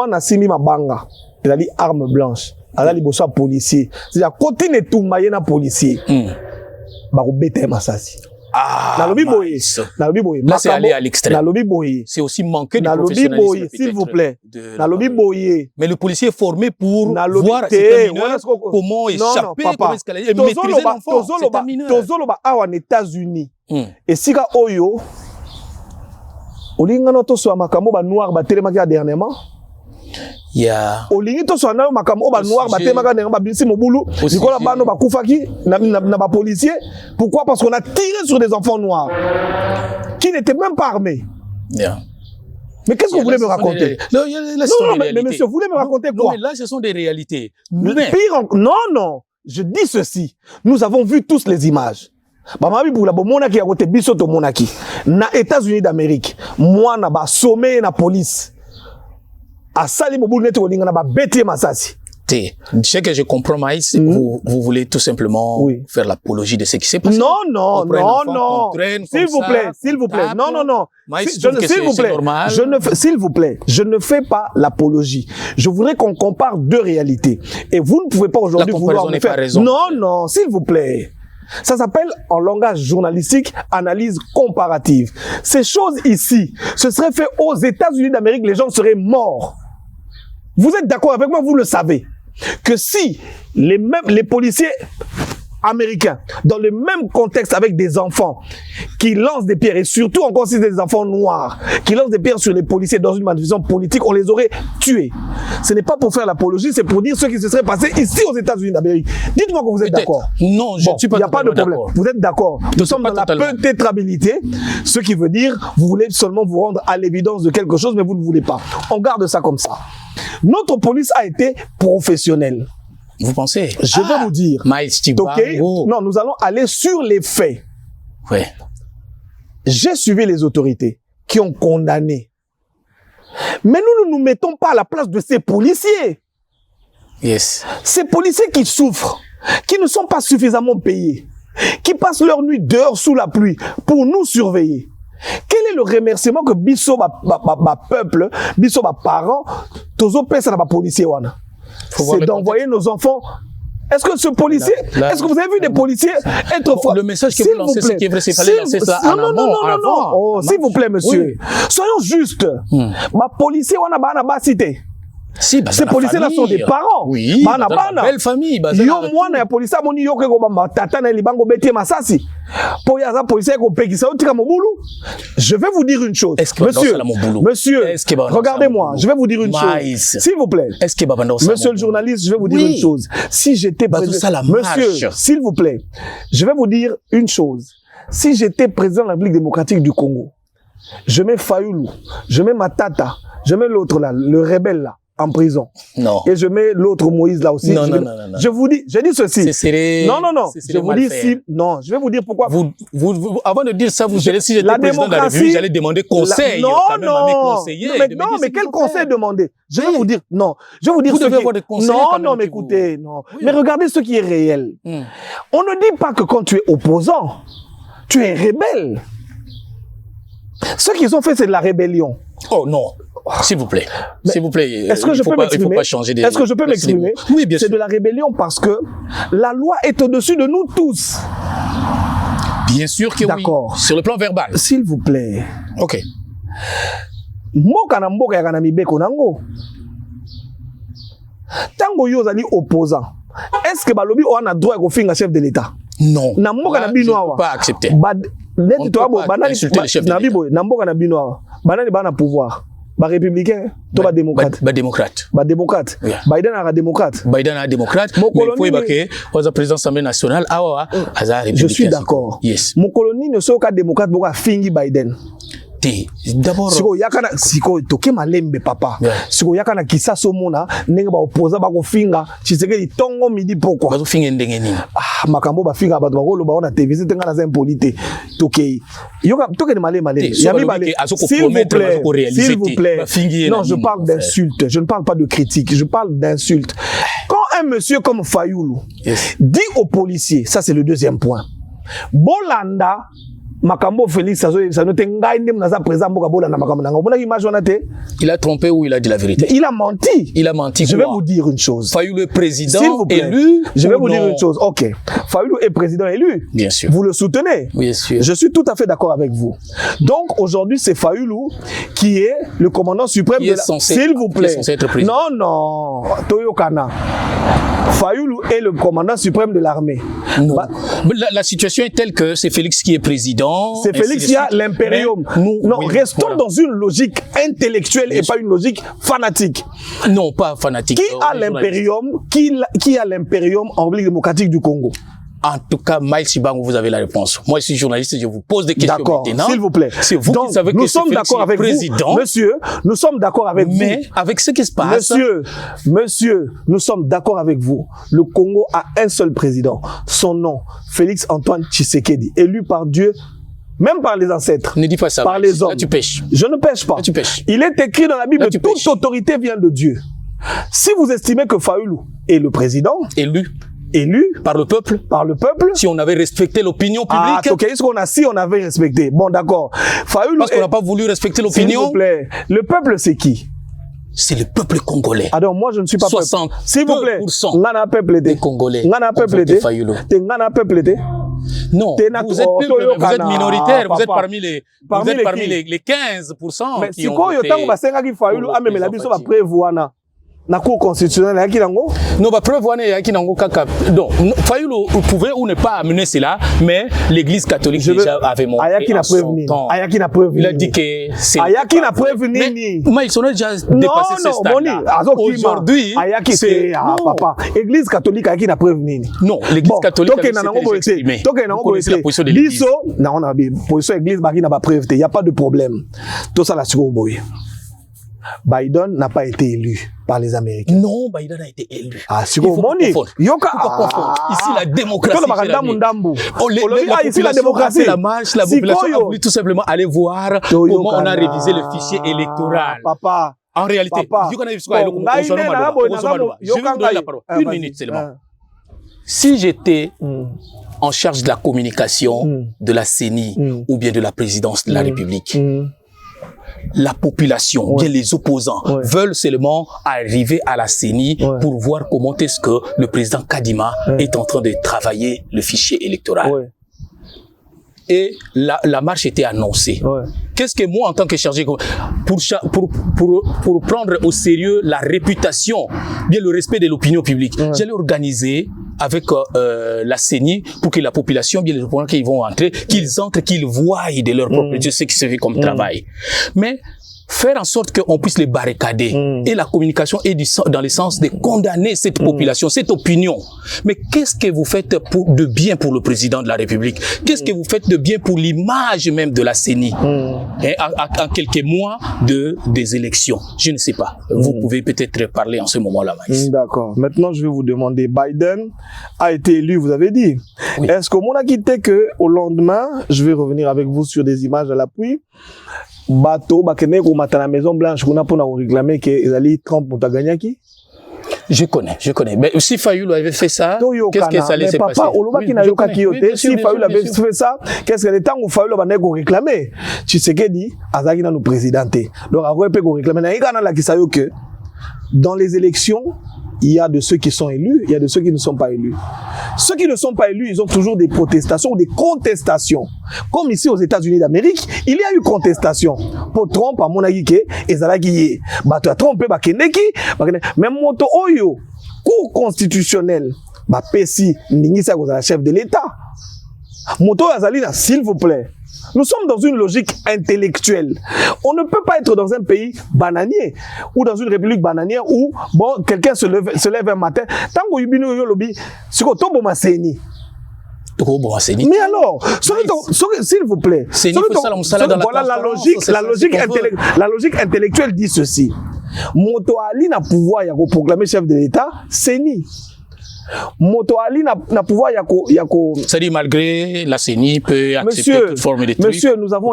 na simi ma banga. Il a dit arme blanche. Il a dit bossa policier. C'est-à-dire, côté ne tout maillé na policier. Bako bête masasi. Là, c'est aller à l'extrême. C'est aussi manquer de professionnalisme. S'il vous plaît. Mais le policier est formé pour voir cet mineur, comment échapper, comment escalader, et maîtriser l'enfant. C'est un mineur. Tozoloba awa en États-Unis. Et si ka oyo, olinga no to so makambo ba noir ba telemaki dernièrement. Yeah. Olingi to so na makambo ba noir ba telemaki dernièrement ba bisi mobulu. Nikola bano ba kufaki na ba policier. Pourquoi? Parce qu'on a tiré sur des enfants noirs qui n'étaient même pas armés. Yeah. Mais qu'est-ce que vous voulez me raconter? Non, mais monsieur, vous voulez me raconter quoi? Non, mais là, ce sont des réalités. Non. Je dis ceci. Nous avons vu tous les images. Bamabi pour la monaki a côté bisoto monaki. Na États-Unis d'Amérique. Moi, na ba sommet na police. A sali mobulu neto linga na ba bete masasi. Ce que je comprends, Maïs, vous voulez tout simplement faire l'apologie de ce qui s'est passé. Non. S'il vous plaît. Non. Maïs, S'il vous plaît, je ne fais pas l'apologie. Je voudrais qu'on compare deux réalités. Et vous ne pouvez pas aujourd'hui vouloir me faire... Non, s'il vous plaît. Ça s'appelle, en langage journalistique, analyse comparative. Ces choses ici, ce serait fait aux États-Unis d'Amérique, les gens seraient morts. Vous êtes d'accord avec moi, vous le savez, que si les policiers américains, dans le même contexte avec des enfants qui lancent des pierres, et surtout encore si c'est des enfants noirs, qui lancent des pierres sur les policiers dans une manifestation politique, on les aurait tués. Ce n'est pas pour faire l'apologie, c'est pour dire ce qui se serait passé ici aux États-Unis d'Amérique. Dites-moi que vous êtes d'accord. Non, je ne suis pas d'accord. Il n'y a pas de problème. Vous êtes d'accord. Nous sommes dans la peut-être-abilité, ce qui veut dire vous voulez seulement vous rendre à l'évidence de quelque chose, mais vous ne voulez pas. On garde ça comme ça. Notre police a été professionnelle. Vous pensez? Je vais vous dire. Okay? Non, nous allons aller sur les faits. Oui. J'ai suivi les autorités qui ont condamné. Mais nous ne nous mettons pas à la place de ces policiers. Yes. Ces policiers qui souffrent, qui ne sont pas suffisamment payés, qui passent leur nuit dehors sous la pluie pour nous surveiller. Quel est le remerciement que Bisso, ma peuple, Bisso, ma parents, Tozo Pesa, ma policier, wana? C'est d'envoyer nos enfants. Est-ce que ce policier, est-ce que vous avez vu des policiers être forts? Le message que vous lancez, c'est qu'il vrai, c'est fallait lancer ça en amont. Non. Oh, s'il vous plaît, monsieur. Oui. Soyons justes. Ma policier, on a bana cité. Si, ces policiers-là sont des parents. Oui, belle famille. Yo, moi, na policier, mon yo, que tata na libango beti masasi. Pour yaza policier ko pekisa otika mobulu. Je vais vous dire une chose. Monsieur, regardez-moi, je vais vous dire une chose. S'il vous plaît. Monsieur le journaliste, je vais vous dire une chose. Si j'étais président, monsieur, s'il vous plaît, je vais vous dire une chose. Si j'étais président de la République démocratique du Congo, je mets Fayoulou, je mets Matata, je mets l'autre là, le rebelle là, en prison. Non. Et je mets l'autre Moïse là aussi. Non. Je vous dis, je dis ceci. Non. Je vous dis si, non, je vais vous dire pourquoi. Vous, avant de dire ça, vous allez, si j'étais président de la République, j'allais demander conseil. Non. Mais quel conseil demander? Je vais vous dire, non. Je vais vous dire vous devez avoir des conseils. Non, mais écoutez, non. Mais regardez ce qui est réel. On ne dit pas que quand tu es opposant, tu es rebelle. Ce qu'ils ont fait, c'est de la rébellion. Oh non. S'il vous plaît. S'il vous plaît. Est-ce que je peux m'exprimer? Il faut pas changer des... Est-ce que je peux m'exprimer? Oui, bien sûr. C'est de la rébellion parce que la loi est au-dessus de nous tous. Bien sûr que oui. D'accord. Sur le plan verbal. S'il vous plaît. Ok. Mboka na mboka ya na mibeko nango. Tango yo zali opposant. Est-ce que balobi on a droit à finga chef de l'État? Non. Na mboka na bino awa. Pas accepter. On ne peut pas insulter le chef de l'État. Na mboka na bino awa. Banani bana pouvoir. Ba républicain, to ba démocrate. Ba démocrate. Ba démocrate. Yeah. Biden a démocrate. Biden a démocrate. Mais il faut évacuer aux président de l'Assemblée nationale. Je suis d'accord. Yes. Mon colonie ne soit qu'un démocrate pour fingi Biden. D'abord. Siko toke malembe papa. Siko yakana kisa somona nenga ba opposa ba ko finga Tshisekedi tongo midi pourquoi. Ba finga ndenge nini. Makambo ba finga ba ko lo ba na TV c'est ngana za impolité. Toke. Yoka toke de malembe. S'il vous plaît. Non, je parle d'insultes. Je ne parle pas de critiques. Je parle d'insultes. Quand un monsieur comme Fayoulou dit aux policiers, ça c'est le deuxième point. Bolanda Makambo Félix ça ne tenga ndem na za présent mboka bolanda makambo nanga. Bona image on a té. Il a trompé ou il a dit la vérité? Il a menti. Il a menti. Je vais vous dire une chose. Fayoulou est président élu. Je vais vous dire une chose. OK. Fayoulou est président élu. Bien sûr. Vous le soutenez? Bien sûr. Je suis tout à fait d'accord avec vous. Donc aujourd'hui c'est Fayoulou qui est le commandant suprême de la... S'il vous plaît. Censé être président. Non. Toyokana. Fayoulou est le commandant suprême de l'armée. La situation est telle que c'est Félix qui est président. C'est Félix qui a l'impérium. Non, restons dans une logique intellectuelle et pas une logique fanatique. Non, pas fanatique. Qui a l'impérium? Qui a l'impérium en République démocratique du Congo? En tout cas, Maïs Chibango, vous avez la réponse. Moi, je suis journaliste et je vous pose des questions maintenant. S'il vous plaît. C'est vous qui savez que c'est Félix qui est président. Monsieur, nous sommes d'accord avec vous. Mais avec ce qui se passe... Monsieur, nous sommes d'accord avec vous. Le Congo a un seul président. Son nom, Félix Antoine Tshisekedi, élu par Dieu, même par les ancêtres. Ne dis pas ça. Par les hommes. Là, tu pêches. Je ne pêche pas. Là, tu pêches. Il est écrit dans la Bible que toute autorité vient de Dieu. Si vous estimez que Fayoulou est le président, élu par le peuple, si on avait respecté l'opinion publique. Ok, ce qu'on a, si on avait respecté. Bon, d'accord. Fayoulou. Parce qu'on n'a pas voulu respecter l'opinion. S'il vous plaît. Le peuple, c'est qui? C'est le peuple congolais. Ah donc moi je ne suis pas 60%. S'il vous plaît. Ngana peuple des Congolais. Ngana peuple des Fayoulou. Ngana peuple des. Non. Vous êtes minoritaire. Vous êtes parmi les 15% mais qui ont voté. Mais si quoi yotango basenga ki Fayoulou amemela biso ba preuve wana. Na cour constitutionnelle yaki nango. Non ba preuve wana yaki nango kaka. Donc Fayoulou pouvait ou ne pas amener cela, mais l'église catholique déjà avait montré. Ayaki na preuve ni. Ayaki na preuve. Il a dit que c'est Ayaki na preuve ni. Mais ils sont déjà dépassé ce stade. Aujourd'hui, Ayaki c'est papa. Église catholique ayaki na preuve ni. Non, l'église catholique a exprimé. Donc il y a la position de l'église. Non, on a position église baki na ba preuve, il y a pas de problème. Tout ça la siko boy. Biden n'a pas été élu par les Américains. Non, Biden a été élu. Ah, c'est bon, Yoka. Ici, la démocratie. Ici, la démocratie. La marche, la population a voulu tout simplement aller voir comment on a révisé le fichier électoral. Papa. En réalité, je vais vous donner la parole. Une minute seulement. Si j'étais en charge de la communication de la CENI ou bien de la présidence de la République, la population, bien les opposants, veulent seulement arriver à la CENI pour voir comment est-ce que le président Kadima est en train de travailler le fichier électoral. Et la marche était annoncée. Qu'est-ce que moi, en tant que chargé, pour prendre au sérieux la réputation, bien le respect de l'opinion publique, j'allais organiser avec la CENI pour que la population, bien les opposants qui vont entrer, qu'ils entrent, qu'ils voient de leur propre yeux ce qui se fait comme travail. Mais faire en sorte qu'on puisse les barricader. Et la communication est dans le sens de condamner cette population, cette opinion. Mais qu'est-ce que vous faites de bien pour le président de la République? Qu'est-ce que vous faites de bien pour l'image même de la CENI? En quelques mois des élections. Je ne sais pas. Vous pouvez peut-être parler en ce moment-là, Maïs. D'accord. Maintenant, je vais vous demander, Biden a été élu, vous avez dit. Est-ce que mon a quitté que au lendemain, je vais revenir avec vous sur des images à l'appui, bateau bakene ko mata la Maison Blanche qu'on a pour nous réclamer que Ezali Trump pour gagner qui? Je connais. Mais si Fayoulou avait fait ça, qu'est-ce que ça allait se passer? Si Fayoulou avait fait ça, qu'est-ce que le temps où Fayoulou va réclamer? Tu sais que dit, Azaki na nous présidenté. Donc après peut réclamer na ikana la kisayo que dans les élections, il y a de ceux qui sont élus, il y a de ceux qui ne sont pas élus. Ceux qui ne sont pas élus, ils ont toujours des protestations ou des contestations. Comme ici aux États-Unis d'Amérique, il y a eu contestation. Pour Trump, à mon avis, ezalaki bah tu as trompé bah keneki, même moto oyo, cour constitutionnelle, bah pesi ningisa la chef de l'État. Moto azalina, s'il vous plaît. Nous sommes dans une logique intellectuelle. On ne peut pas être dans un pays bananier ou dans une république bananière où bon quelqu'un se lève un matin. Tant que yubino yolobi, c'est quoi tombe ma CENI. Mais alors, s'il vous plaît, voilà la logique intellectuelle dit ceci. Moto Ali n'a pouvoir ya proclamer chef de l'État, CENI. Moto Ali n'a pouvoir yako. C'est-à-dire malgré la CENI peut accepter toute forme de truc. Monsieur, nous avons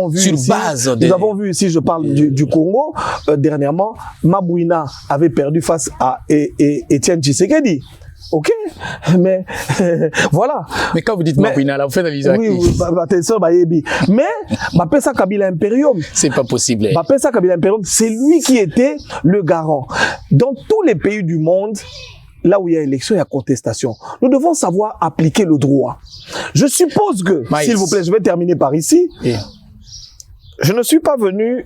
vu sur ici, base nous avons vu ici, je parle du Congo, dernièrement, Mabouina avait perdu face à Etienne Tshisekedi. Ok, mais voilà. Mais quand vous dites Mabouina, là, vous faites allusion à qui? Oui, mais Bapesa Kabila Imperium. C'est pas possible. Bapesa Kabila Imperium, c'est lui qui était le garant. Dans tous les pays du monde, là où il y a élection, il y a contestation. Nous devons savoir appliquer le droit. Je suppose que, s'il vous plaît, je vais terminer par ici. Je ne suis pas venu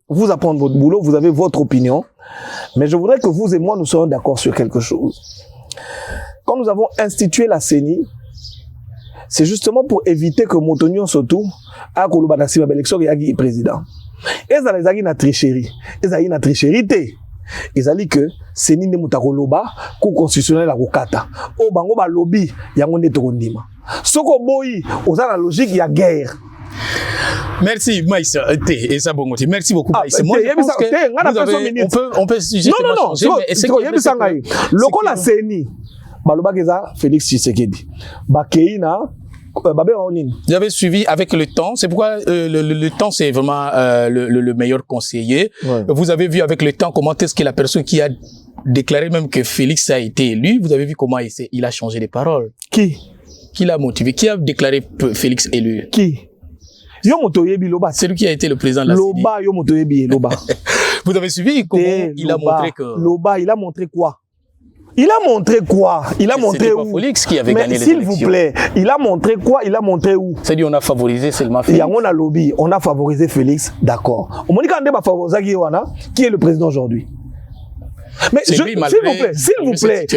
vous apprendre votre boulot, vous avez votre opinion, mais je voudrais que vous et moi, nous soyons d'accord sur quelque chose. Quand nous avons institué la CENI, c'est justement pour éviter que Motonio Sotou a Kolobanasi ma élection et a président. Et ça les a na tricherie. Et ça y na tricherie. Ezali que CENI ne mutakoloba ko constitutionnel la rokata o bango ba lobby yango nde tokondima soko boyi oza la logique ya guerre. Merci Maïs et ça bon merci beaucoup Maïs. Moi je pense que on peut non mais c'est que loko la CENI baloba keza Félix Tshisekedi bakeina Vous avez suivi avec le temps. C'est pourquoi le temps, c'est vraiment le meilleur conseiller. Ouais. Vous avez vu avec le temps comment est-ce que la personne qui a déclaré même que Félix a été élu, vous avez vu comment il a changé les paroles. Qui l'a motivé? Qui a déclaré Félix élu? Qui? C'est lui qui a été le président de la CENI. Vous avez suivi comment il a montré que... Il a montré quoi? Il a montré quoi? Il a montré où? C'est pas Félix qui avait gagné les élections. S'il vous plaît, il a montré quoi? Il a montré où? C'est-à-dire on a favorisé seulement Félix. On a lobby, on a favorisé Félix, d'accord. Qui est le président aujourd'hui? Mais s'il vous plaît,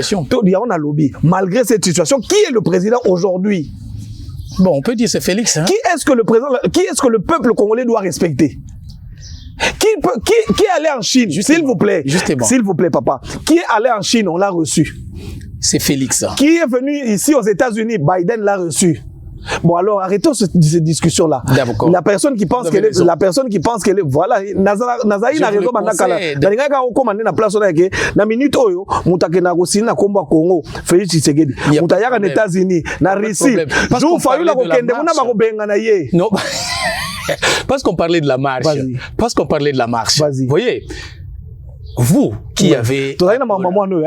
on a lobby. Malgré cette situation, qui est le président aujourd'hui? Bon, on peut dire c'est Félix. Hein? Qui est-ce que le peuple congolais doit respecter? Qui est allé en Chine? S'il vous plaît. Justement. S'il vous plaît, papa. Qui est allé en Chine? On l'a reçu. C'est Félix. Qui est venu ici aux États-Unis? Biden l'a reçu. Bon, alors, arrêtons cette discussion-là. La personne qui pense qu'elle est, voilà, Nazaï n'a raison, na place na minute oyo, mutake na Russie, na Kombo Congo, Félix Tshisekedi, mutayaka na États-Unis, na Russie, jou fayu la kokende, muna makobenga na ye. Non. Parce qu'on parlait de la marche. Vous voyez, vous qui avez...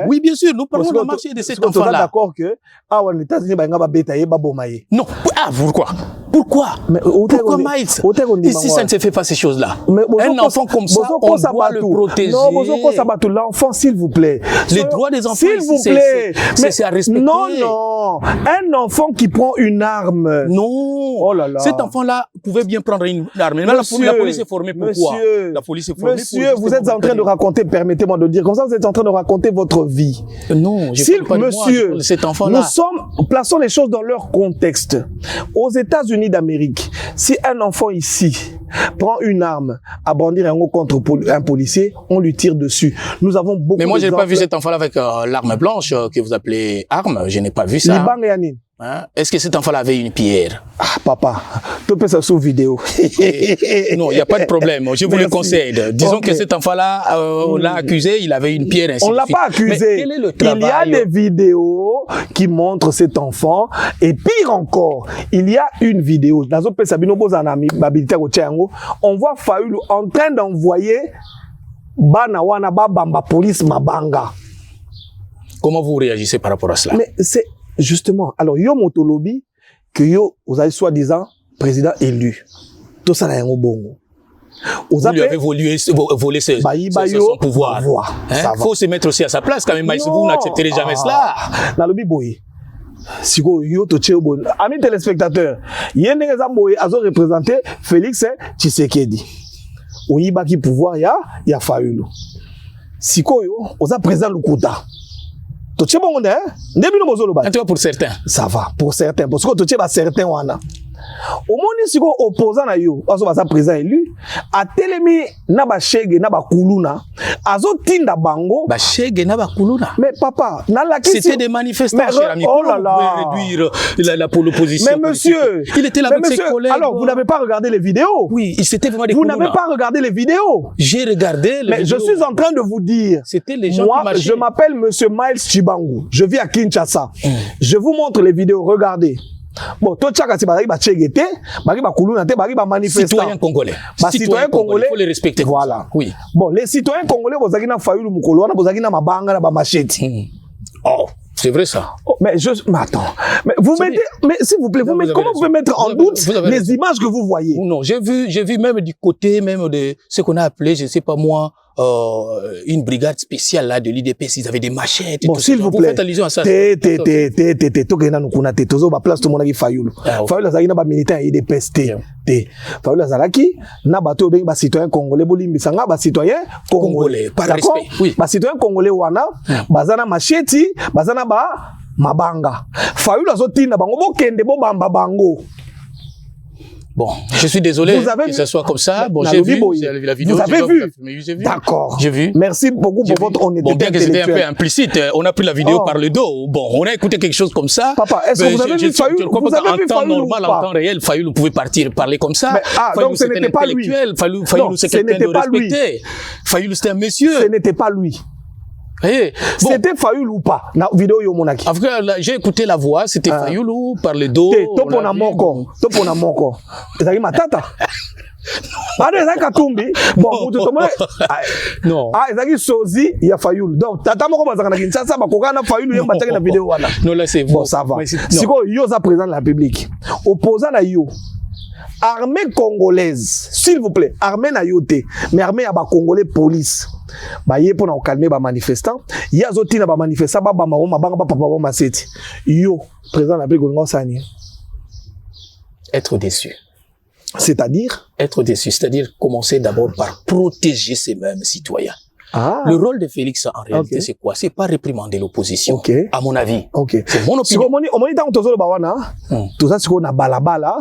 Oui, bien sûr, nous parlons de la marche et de cet enfant-là. D'accord que, en États-Unis, non. Ah, pourquoi? Pourquoi Miles? Ici, ça ne se fait pas ces choses-là. Un enfant comme ça, on doit le protéger. Non, l'enfant, s'il vous plaît. Les droits des enfants, s'il vous plaît. C'est à respecter. Non. Un enfant qui prend une arme. Non. Oh là là. Cet enfant-là pouvait bien prendre une arme. Mais la police est formée pour quoi? La police est formée pour... Monsieur, vous êtes en train de raconter, permettez-moi de dire comme ça, vous êtes en train de raconter votre vie. Non, je ne parle pas de moi, je parle de cet enfant-là. Plaçons les choses dans leur contexte. Aux États-Unis d'Amérique, si un enfant ici prend une arme à brandir un mot contre un policier, on lui tire dessus. Nous avons beaucoup. Mais moi, je n'ai pas vu cet enfant-là avec l'arme blanche que vous appelez arme. Je n'ai pas vu ça. Hein? Est-ce que cet enfant-là avait une pierre? Ah, papa, tu peux ça sous vidéo. Non, il n'y a pas de problème. Je vous le concède. Disons que cet enfant-là, on l'a accusé, il avait une pierre. Ainsi on l'a pas accusé. Mais quel est le travail? Il y a des vidéos qui montrent cet enfant. Et pire encore, il y a une vidéo. On voit Fayoulou en train d'envoyer Banawana Bamba Police Mabanga. Comment vous réagissez par rapport à cela? Mais c'est justement, alors, yo motolobi, que yo, vous avez soi-disant président élu. Tout ça, là, un bongo. Vous lui avez volé son pouvoir. Il faut se mettre aussi à sa place quand même, mais vous n'accepterez jamais cela. Dans le biboye. Si vous yo to chebo, amis téléspectateurs, yende zamboye azo représenter Félix Tshisekedi. Oyiba ki pouvoir ya Fayoulou. Si ko yo, oza président Lukuta. Pour certains. Ça va, pour certains. Parce que tu as certains. Au moment où tu es opposant à you, tu es président élu, à Telemi, na ba shege, na ba kuluna, azo tinda bango. Ba shege, na ba kuluna. Mais papa, c'était des manifestants, cher ami. Oh là là. Réduire pour l'opposition. Mais monsieur, il était là avec ses collègues. Alors, vous n'avez pas regardé les vidéos? Oui, c'était vraiment des Vous n'avez pas regardé les vidéos? J'ai regardé les vidéos. Mais je suis en train de vous dire. C'était les gens qui marchaient. Je m'appelle monsieur Miles Chibangu. Je vis à Kinshasa. Je vous montre les vidéos, regardez. Bon, tout ça, c'est bari ba chegete, bari ba kuluna te, bari ba manifestant. Citoyens congolais. Citoyens congolais, il faut les respecter. Voilà. Oui. Bon, les citoyens congolais, vous avez na Fayoulou mukolo, vous avez na mabanga, na ba machete. Oh, c'est vrai ça. Oh, mais attends. Mais vous mettez, mais s'il vous plaît, comment vous pouvez mettre en doute les images que vous voyez? Non, j'ai vu même du côté même de ce qu'on a appelé, je sais pas moi, une brigade spéciale là de l'IDP, s'ils avaient des machettes. Bon, s'il vous plaît. Faites allusion à ça. Place tout le monde qui Fayoulou. Fayoulou azaki na ba militant IDP Fayoulou azalaki na bato bengi ba citoyen congolais bolimbisanga ba citoyen congolais. Par respect. Oui. Ba citoyen congolais wana bazana macheti, bazana ba mabanga. Fayoulou azotinda bango bokende bo bamba bango. Bon, je suis désolé que ce soit comme ça. Bon, j'ai vu la vidéo. Vous avez vu? D'accord. J'ai vu. Merci beaucoup pour votre honnêteté. Bon, bien que c'était un peu implicite, on a pris la vidéo par le dos. Bon, on a écouté quelque chose comme ça. Papa, est-ce que vous avez vu Fayoulou? Je crois pas qu'en temps normal, en temps réel, Fayoulou pouvait parler comme ça. Donc ce n'était pas lui. Fayoulou, c'est quelqu'un de respecté. Fayoulou, c'était un monsieur. Ce n'était pas lui. Hey, bon. C'était Fayoul ou pas? Na vidéo yo monaki. En tout cas, j'ai écouté la voix, c'était Fayoulou par le dos. Top on a moko. Top on a moko. Ezaki matata. Pardon, ezaki Katumbi. Bon, mutu to non. Ah, ezaki sozi ya Fayoul. Donc tata moko bazaka na Kinshasa bakoka na Fayoul yemba teke na vidéo wana. Non, là c'est bon, ça va. Siko yo za président de la République. Opposant à yo. Armée congolaise, s'il vous plaît, armée na yote, mais armée ya ba congolais police. Ba yé pour na calmer ba manifestants, ya zoti na ba manifestants ba mama ma banga ba papa ba maseti. Yo, président de la République ngo sani. Être déçu. C'est-à-dire c'est-à-dire commencer d'abord par protéger ses mêmes citoyens. Ah. Le rôle de Félix, en réalité, c'est quoi? C'est pas réprimander l'opposition, à mon avis. C'est mon opinion. Si on dit dans tozo bawana, tout ça c'est qu'on a balabala,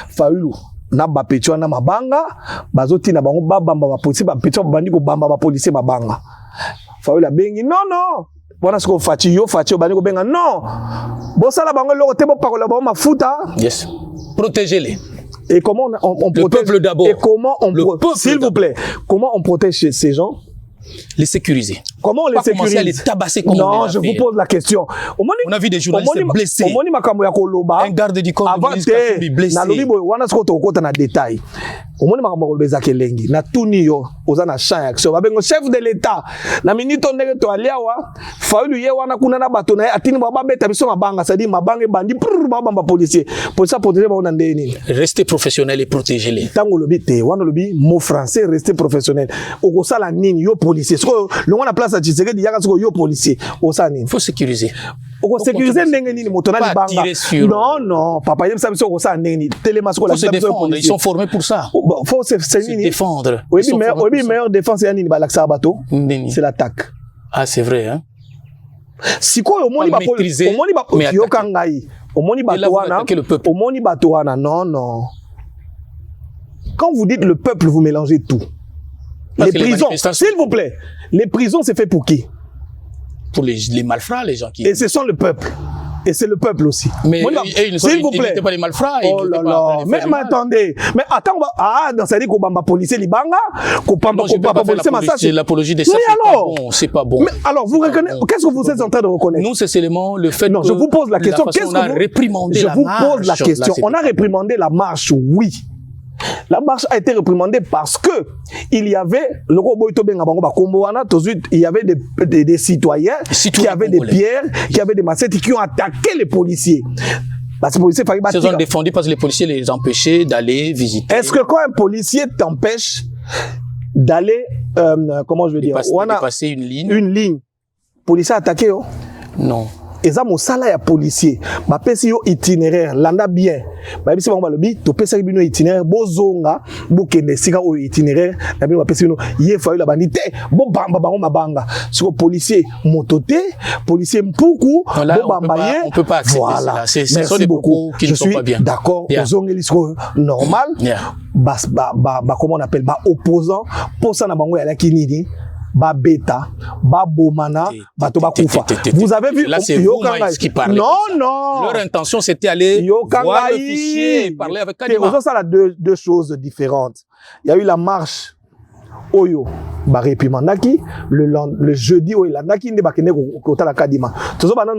Fayoulou, na ba petio na mabanga, bazoti na bango babamba ba policier ba petio bandi ko bamba ba policier babanga. Fayoulou a bengi non. Bona ce qu'on fati bandi ko benga non. Bon ça la bango loko te bo parola ba mafuta. Yes. Protégez-les. Et comment on protège le peuple d'abord. Et comment on s'il vous plaît, comment on protège ces gens? Les sécuriser. Comment on les sécurise? Commencer à les tabasser comme non, je vous pose la question. On a vu des journalistes blessés. Un garde du corps de police blessé. Na lobi boy wana sko to kota na détail. Omoni makambo kolobeza kelengi. Na tuni yo oza na champ action. Babengo chef de l'état. Na minute ndenge to aliawa. Fayoulou ye wana kuna na bato na atini ba beta biso mabanga, c'est-à-dire mabanga bandi ba bamba policier. Pour ça protéger ba ona ndeni. Restez professionnel et protégez-les. Tango lobi te wana lobi mot français restez professionnel. Okosala nini yo policier. Le on a place à Tshisekedi yaka siko yo policier. Osani. Faut sécuriser. Oko sécuriser ndenge nini moto na libanga. Non, papa yem sa biso ko sa ndenge téléma siko la défendre, ils sont formés pour ça. Faut se défendre. Oui, mais meilleure défense yani ba laksa bato. C'est l'attaque. Ah, c'est vrai hein. Siko omoni ba yo kangai. Omoni bato wana. Non. Quand vous dites le peuple, vous mélangez tout. Les prisons, s'il vous plaît. Les prisons, c'est fait pour qui? Pour les malfrats, les gens qui... Et ce sont le peuple. Et c'est le peuple aussi. Mais s'il vous plaît. Ils n'étaient pas les malfrats. Oh là là. Mais attendez. Mais attends, dans ça dit qu'on bamba policier libanga, qu'on bamba policier massage. C'est l'apologie des chefs. C'est pas bon. Mais alors, vous reconnaissez, qu'est-ce que vous êtes en train de reconnaître? Nous, c'est seulement le fait non, je vous pose la question. Qu'est-ce qu'on a réprimandé la marche? Je vous pose la question. On a réprimandé la marche, oui. La marche a été réprimandée parce que il y avait il y avait des citoyens qui avaient des pierres, qui avaient des machettes, qui ont attaqué les policiers. Parce que les policiers ils ont défendu parce que les policiers les empêchaient d'aller visiter. Est-ce que quand un policier t'empêche d'aller, comment je veux dire, passer une ligne, policier attaqué, oh? Non. Et ça, mon salaire policier, ma pèse yo itinéraire, landa bien. Ma bisi bango balobi, to pèse bino itinéraire, bozonga, bokende sika o itinéraire, na bino ma pèse bino, yé fayu la bandite, bo bamba bango mabanga. Sur policier mototé, policier mpuku, bo bamba yé. On peut pas accepter voilà. Ce sont des propos qui ne sont pas bien. D'accord, ozongeli siko normal. Comment on appelle, opposant, pour ça na bango ya la kinidi. Ba beta, ba bomana, ba toba kufa. Vous avez vu? Là, c'est Maïs qui parlait. Non. Leur intention, c'était aller voir le fichier, parler avec Kadima. Ça, là, deux choses différentes. Il y a eu la marche Oyo, ba réprimandaki, le jeudi, Oyo, la naki ne bakene kota la Kadima. Tozo ba nan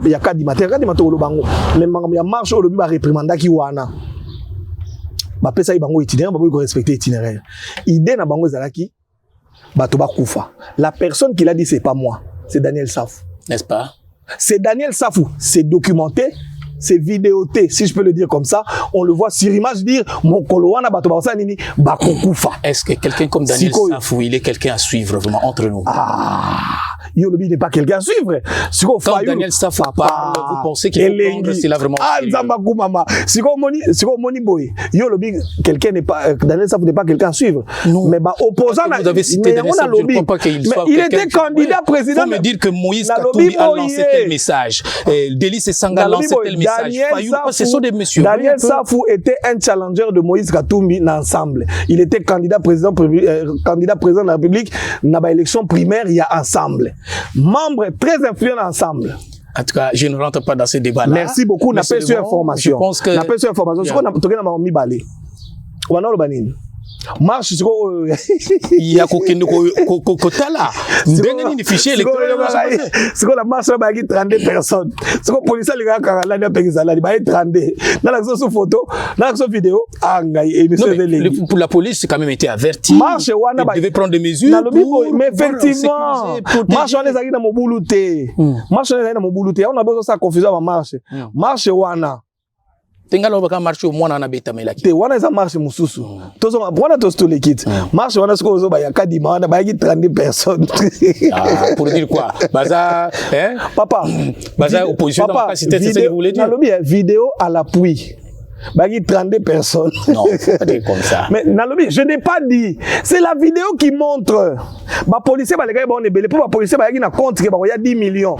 ya Kadima, te Kadima to lo bango. Mais ya marche Oyo ba réprimandaki wana. Ba pesa bango itinéraire, ba ko respecter itinéraire. Idée na bango zalaki Batoba Koufa. La personne qui l'a dit, c'est pas moi, c'est Daniel Safou. N'est-ce pas? C'est Daniel Safou. C'est documenté, c'est vidéoté, si je peux le dire comme ça. On le voit sur image dire mon koloana Batoba Osanini Bako Koufa. Est-ce que quelqu'un comme Daniel Safou, il est quelqu'un à suivre vraiment entre nous? Yolobi n'est pas quelqu'un à suivre. Quand Daniel Safou parle, vous pensez qu'il faut prendre cela vraiment Zambakou mama. Siko Moni Boy. Yolobi, quelqu'un n'est pas, Daniel Safou n'est pas quelqu'un à suivre. Non. Mais opposant vous avez cité Daniel Safou, je ne crois pas qu'il soit il était candidat président. Faut me dire que Moïse Katumbi a lancé tel message. Délice Sanga a lancé tel message. Ce sont des messieurs. Daniel Safou était un challenger de Moïse Katumbi ensemble. Il était candidat président de la République dans l'élection primaire, il y a ensemble. Membres très influents ensemble. En tout cas, je ne rentre pas dans ce débat-là. Merci beaucoup. N'a pas su information. Je pense que... N'a pas su information. Ce qu'on a mis balé. On a le banin. marche siko ya kokende kotala ndenge ni fichier électoral siko la marche ba ki 32 personnes siko police li ka kala na pekisa la ba 32 na la so photo na la so vidéo ngai émission de pour la police quand même été averti marche wana ba devait prendre des mesures mais effectivement marche wana ezaki na mobulu te marche wana na mobulu te on a besoin ça confusion ba marche wana tengalo baka marche au mwana na beta melaki te wana eza marche mususu tozo wana to l'équipe marche wana siko zo ba yakadi wana ba yaki 32 personnes pour dire quoi baza papa baza opposition dans la cité c'est ce que vous voulez dire nalobi vidéo à l'appui bagi 32 personnes. Non, pas dire comme ça. Mais nalobi, je n'ai pas dit. C'est la vidéo qui montre. Ba policier ba les gars ba on est belé pour ba policier ba yaki na compte que ba y a 10 millions.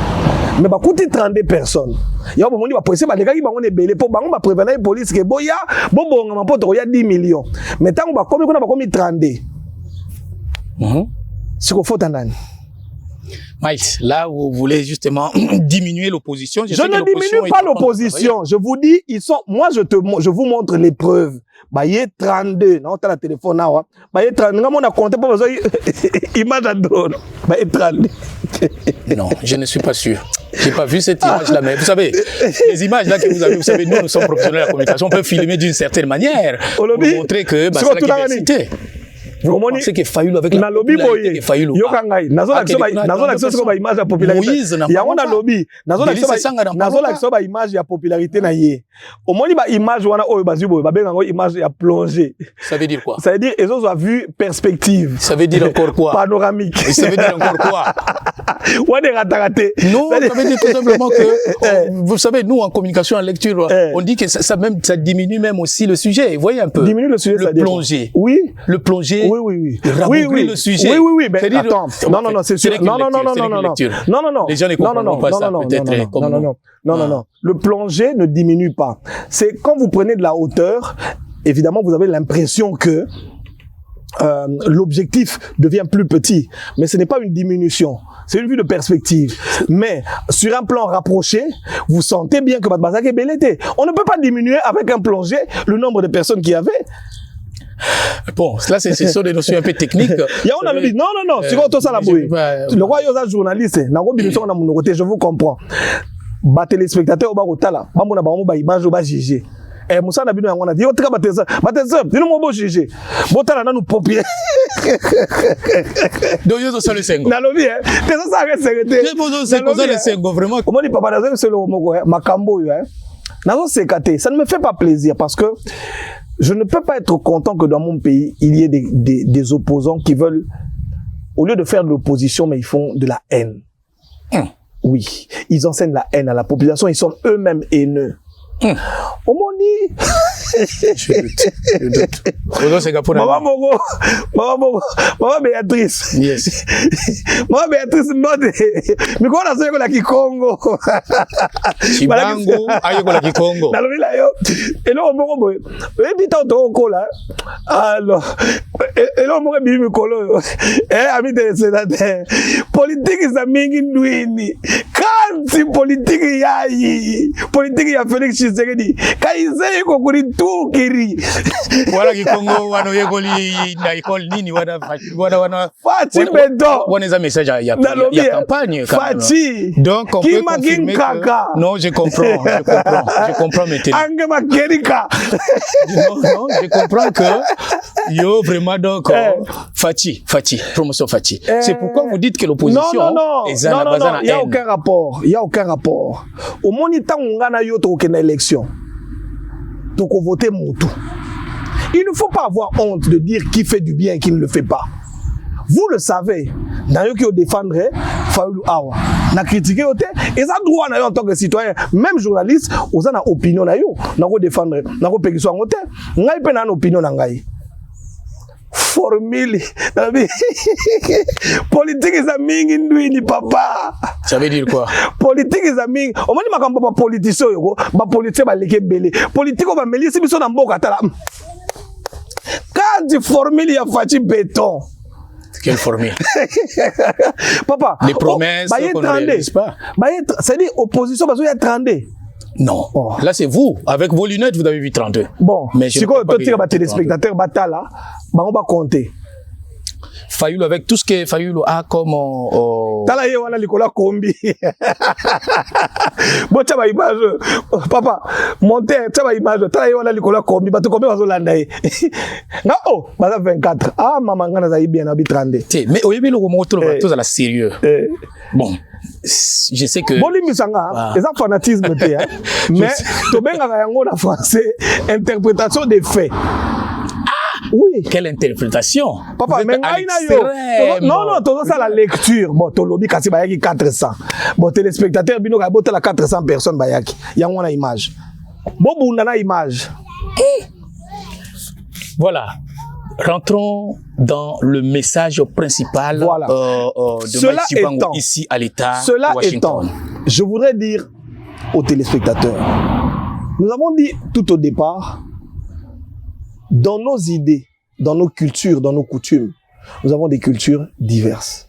Mais ba coûter 32 personnes. Ya ba moni ba policier ba les gars ba on est belé pour ba on ba prévenir la police que boya bonga ma poto y a 10 millions. Mais tant ba komi kuna ba komi 32. C'est quoi faute nani? Maïs, là vous voulez justement diminuer l'opposition. Je ne diminue pas l'opposition. Je vous dis, ils sont. Moi, je vous montre les preuves. Bah, il est 32. Non, t'as la téléphone là. Bah, il est 32. On a compté pas besoin. Image à drone. Bah, il est 32. Non, je ne suis pas sûr. J'ai pas vu cette image-là, mais vous savez, les images là que vous avez, vous savez, nous sommes professionnels de la communication, on peut filmer d'une certaine manière pour montrer que bah, c'est la diversité. Vous pensez que Fayulu avec la popularité que Fayulu yokangai nazo la so ba image ya popularité ya on a lobby nazo la so ba image ya popularité na ye omoni ba image wana oyo bazibo ba benga ngo image ya plongée. Ça veut dire quoi? Ça veut dire ils ont vu perspective. Ça veut dire encore quoi? Panoramique. Ça veut dire encore quoi? On est raté. Non, ça veut dire tout simplement que vous savez, nous en communication en lecture on dit que ça diminue même aussi le sujet. Vous voyez un peu. Diminue le sujet, le plongé. Oui. Le plongé. Oui. Oui, le sujet. Oui, mais attends. Non, c'est sûr. Non. Les gens ne comprennent pas ça, peut-être comme nous. Non. Le plongé ne diminue pas. C'est quand vous prenez de la hauteur, évidemment, vous avez l'impression que l'objectif devient plus petit. Mais ce n'est pas une diminution. C'est une vue de perspective. Mais sur un plan rapproché, vous sentez bien que votre bazak est belleté. On ne peut pas diminuer avec un plongé le nombre de personnes qu'il y avait. Bon, là, ce sont des notions un peu techniques. Non, c'est quoi tout ça la bouille? Le roi est un journaliste. Je vous comprends. Bah, téléspectateurs, bah, otala. Bah, mon abonnement, bah, image, bah, juger. Eh, Moussa n'a pas dit, on t'a battu ça. Battu ça. Dis-nous, mon beau juger. Bon, t'as là, nous popier. Donc, il y a ça le sengo. Nalobi, hein. T'es ça, arrête, c'est arrêté. C'est quoi ça le sengo, vraiment? Comment dit papa, c'est le mot, hein. Makambo, hein. Nazo, c'est caté. Ça ne me fait pas plaisir parce que je ne peux pas être content que dans mon pays, il y ait des opposants qui veulent, au lieu de faire de l'opposition, mais ils font de la haine. Oui, ils enseignent la haine à la population, ils sont eux-mêmes haineux. Au moni. Je doute. Maman Béatrice. Yes. Maman Béatrice, mais comment on a fait la Kikongo? Chibango, ayo la Kikongo. Dans le village, et là, on m'a dit, et puis t'as ton cola. Alors, et là, on m'a dit, ami de sénateur, politique is a mingin douini. Quand si politique yayi, politique ya Félix Tshisekedi, kaizei ko kuri tukiri. Wala Kikongo wano yekoli na ikol nini wana Fati bedo. Wana za message ya campagne. Fati. Donc on peut confirmer que non, je comprends maintenant. Ange makerika. Non, je comprends que yo vraiment donc Fati, promotion Fati. C'est pourquoi vous dites que l'opposition non, il y a aucun rapport. Il y a aucun rapport. Au moniteur on gagne yo to aucune élection. Donc on vote Moutou. Il ne faut pas avoir honte de dire qui fait du bien et qui ne le fait pas. Vous le savez. Dans yo qui au défendre Fayulu Awa, na critiquer oté et ça droit na yo en tant que citoyen, même journaliste, aux na opinion na yo, na ko défendre, na ko pégiso ngoté. Ngai pe na opinion na ngai. Formule. Politique is a ming in papa. Ça veut dire quoi? Politique is a ming. On m'a dit makambo ba politicien yoko, ba politicien ba leke belé. Politique on va mêler si biso na mboka tala. Quand tu formule ya Fati béton. Quelle formule? Papa. Les promesses qu'on ne réalise pas. C'est-à-dire opposition parce qu'il y a 32. Non. Là, c'est vous. Avec vos lunettes, vous avez vu 32. Bon. Mais si vous avez des téléspectateurs, batala, on va compter. Fayulu avec tout ce que Fayulu a comme tala ye wana likola kombi bo taba image papa monter taba image tala ye wana likola kombi bato kombi bazolanda ye nga baza 24 mama ngana za bien na bi 32 mais oyebi loko mo to tous à la sérieux bon je sais que boli misanga eza fanatisme te mais to benga yango na français interprétation des faits. Oui. Quelle interprétation? Papa, mais non, tout ça la lecture. Bon, Tolobi kasi bayaki 400. Bon, téléspectateur bino ka boté la 400 personnes bayaki. Ya ngona image. Bon bundana image. Voilà. Rentrons dans le message principal de Mike Chibangu ici à l'État Washington. Je voudrais dire aux téléspectateurs, nous avons dit tout au départ, dans nos idées, dans nos cultures, dans nos coutumes, nous avons des cultures diverses.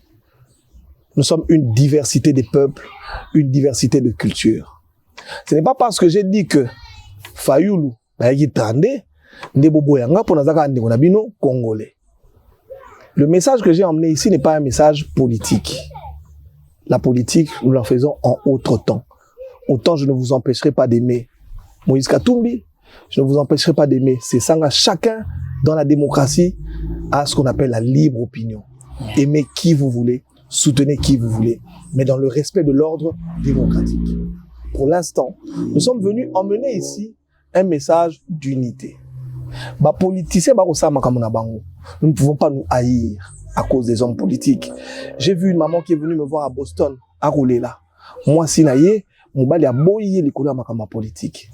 Nous sommes une diversité des peuples, une diversité de cultures. Ce n'est pas parce que j'ai dit que Fayulu, Congolais. Le message que j'ai emmené ici n'est pas un message politique. La politique, nous la faisons en autre temps. Autant je ne vous empêcherai pas d'aimer Moïse Katumbi, je ne vous empêcherai pas d'aimer. C'est ça, chacun dans la démocratie a ce qu'on appelle la libre opinion. Aimez qui vous voulez, soutenez qui vous voulez, mais dans le respect de l'ordre démocratique. Pour l'instant, nous sommes venus emmener ici un message d'unité. Nous ne pouvons pas nous haïr à cause des hommes politiques. J'ai vu une maman qui est venue me voir à Boston, à Roulela. Moi, Sinaye, mon bali a boyé les couleurs ma politique.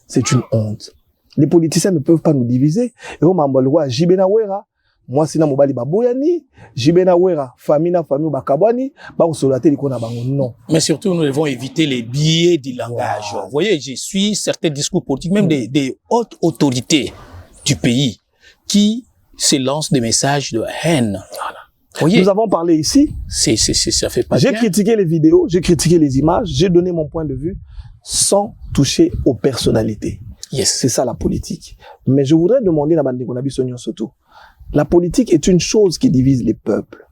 C'est une honte. Les politiciens ne peuvent pas nous diviser. Et au Mambalwa, Jibena Wera, moi, Sina Mobali Baboyani, Jibena Wera, famille Bakabwani, Baosolate Likona Bango. Non. Mais surtout, nous devons éviter les biais du langage. Wow. Vous voyez, je suis certains discours politiques, même des hautes autorités du pays, qui se lancent des messages de haine. Voilà. Voyez, nous avons parlé ici. Ça fait pas bien. J'ai critiqué les vidéos, j'ai critiqué les images, j'ai donné mon point de vue sans toucher aux personnalités. Yes. C'est ça la politique. Mais je voudrais demander à Bandeko Sonyon Soto. La politique est une chose qui divise les peuples.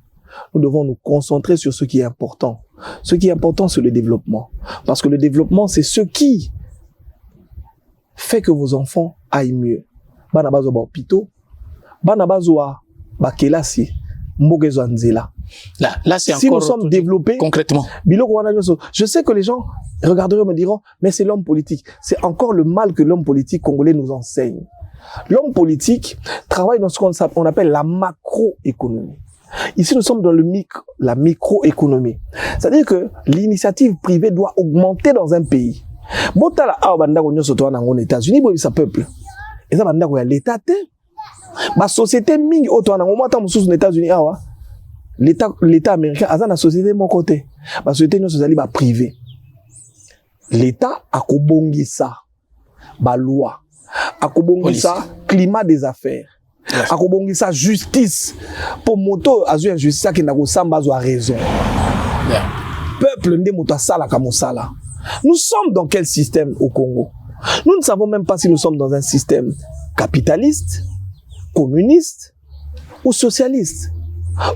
Nous devons nous concentrer sur ce qui est important. Ce qui est important, c'est le développement. Parce que le développement, c'est ce qui fait que vos enfants aillent mieux. Banabazo ba hôpitaux, banabazo ba kelasi. Là, c'est si nous sommes développés, concrètement. Je sais que les gens regarderont et me diront, mais c'est l'homme politique. C'est encore le mal que l'homme politique congolais nous enseigne. L'homme politique travaille dans ce qu'on appelle la macroéconomie. Ici, nous sommes dans la microéconomie. C'est-à-dire que l'initiative privée doit augmenter dans un pays. Aux États-Unis, ça peuple. Et ça, l'État, la société mingi auto na ngomata mususu aux États-Unis awa l'état américain a na société mon côté la société nous zali ba privé l'état akobongisa ba loi akobongisa climat des affaires akobongisa justice pour moto azu injustice qui na ko samba zo raison peuple ndé moto sala ka mosala. Nous sommes dans quel système au Congo? Nous ne savons même pas si nous sommes dans un système capitaliste, communiste ou socialiste.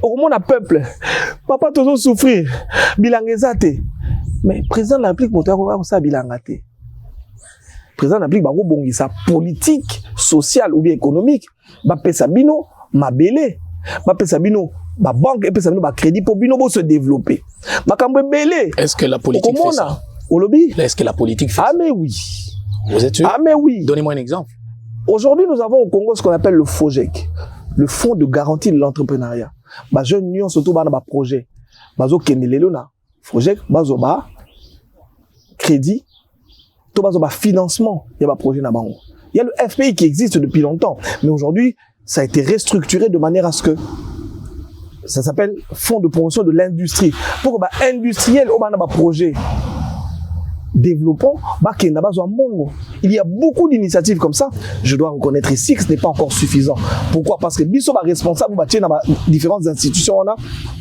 Au moins, le peuple, papa toujours souffrir, bilangezate. Mais président de la République, mon ça bilangate. Président de la République, bon sa politique, sociale ou bien économique, ba pesa bino mabele, ba pesa bino ba banque et pesa bino ba crédit pour bino se développer. Ba kambe belé. Est-ce que la politique fait ça? Est-ce que la politique fait ça? Ah mais oui. Vous êtes sûr? Ah mais oui. Donnez-moi un exemple. Aujourd'hui, nous avons au Congo ce qu'on appelle le FOGEC, le Fonds de garantie de l'entrepreneuriat. Bah, jeunes union surtout bah, dans ma projet. Bazo kendelelona. FOGEC, bazo ba crédit, tout bazo ba financement. Il y a ba projet na bango. Il y a le FPI qui existe depuis longtemps, mais aujourd'hui, ça a été restructuré de manière à ce que ça s'appelle Fonds de promotion de l'industrie. Pour que bah industriel au ba projet développons, il y a beaucoup d'initiatives comme ça. Je dois reconnaître ici que ce n'est pas encore suffisant. Pourquoi? Parce que Bisso est responsable de différentes institutions.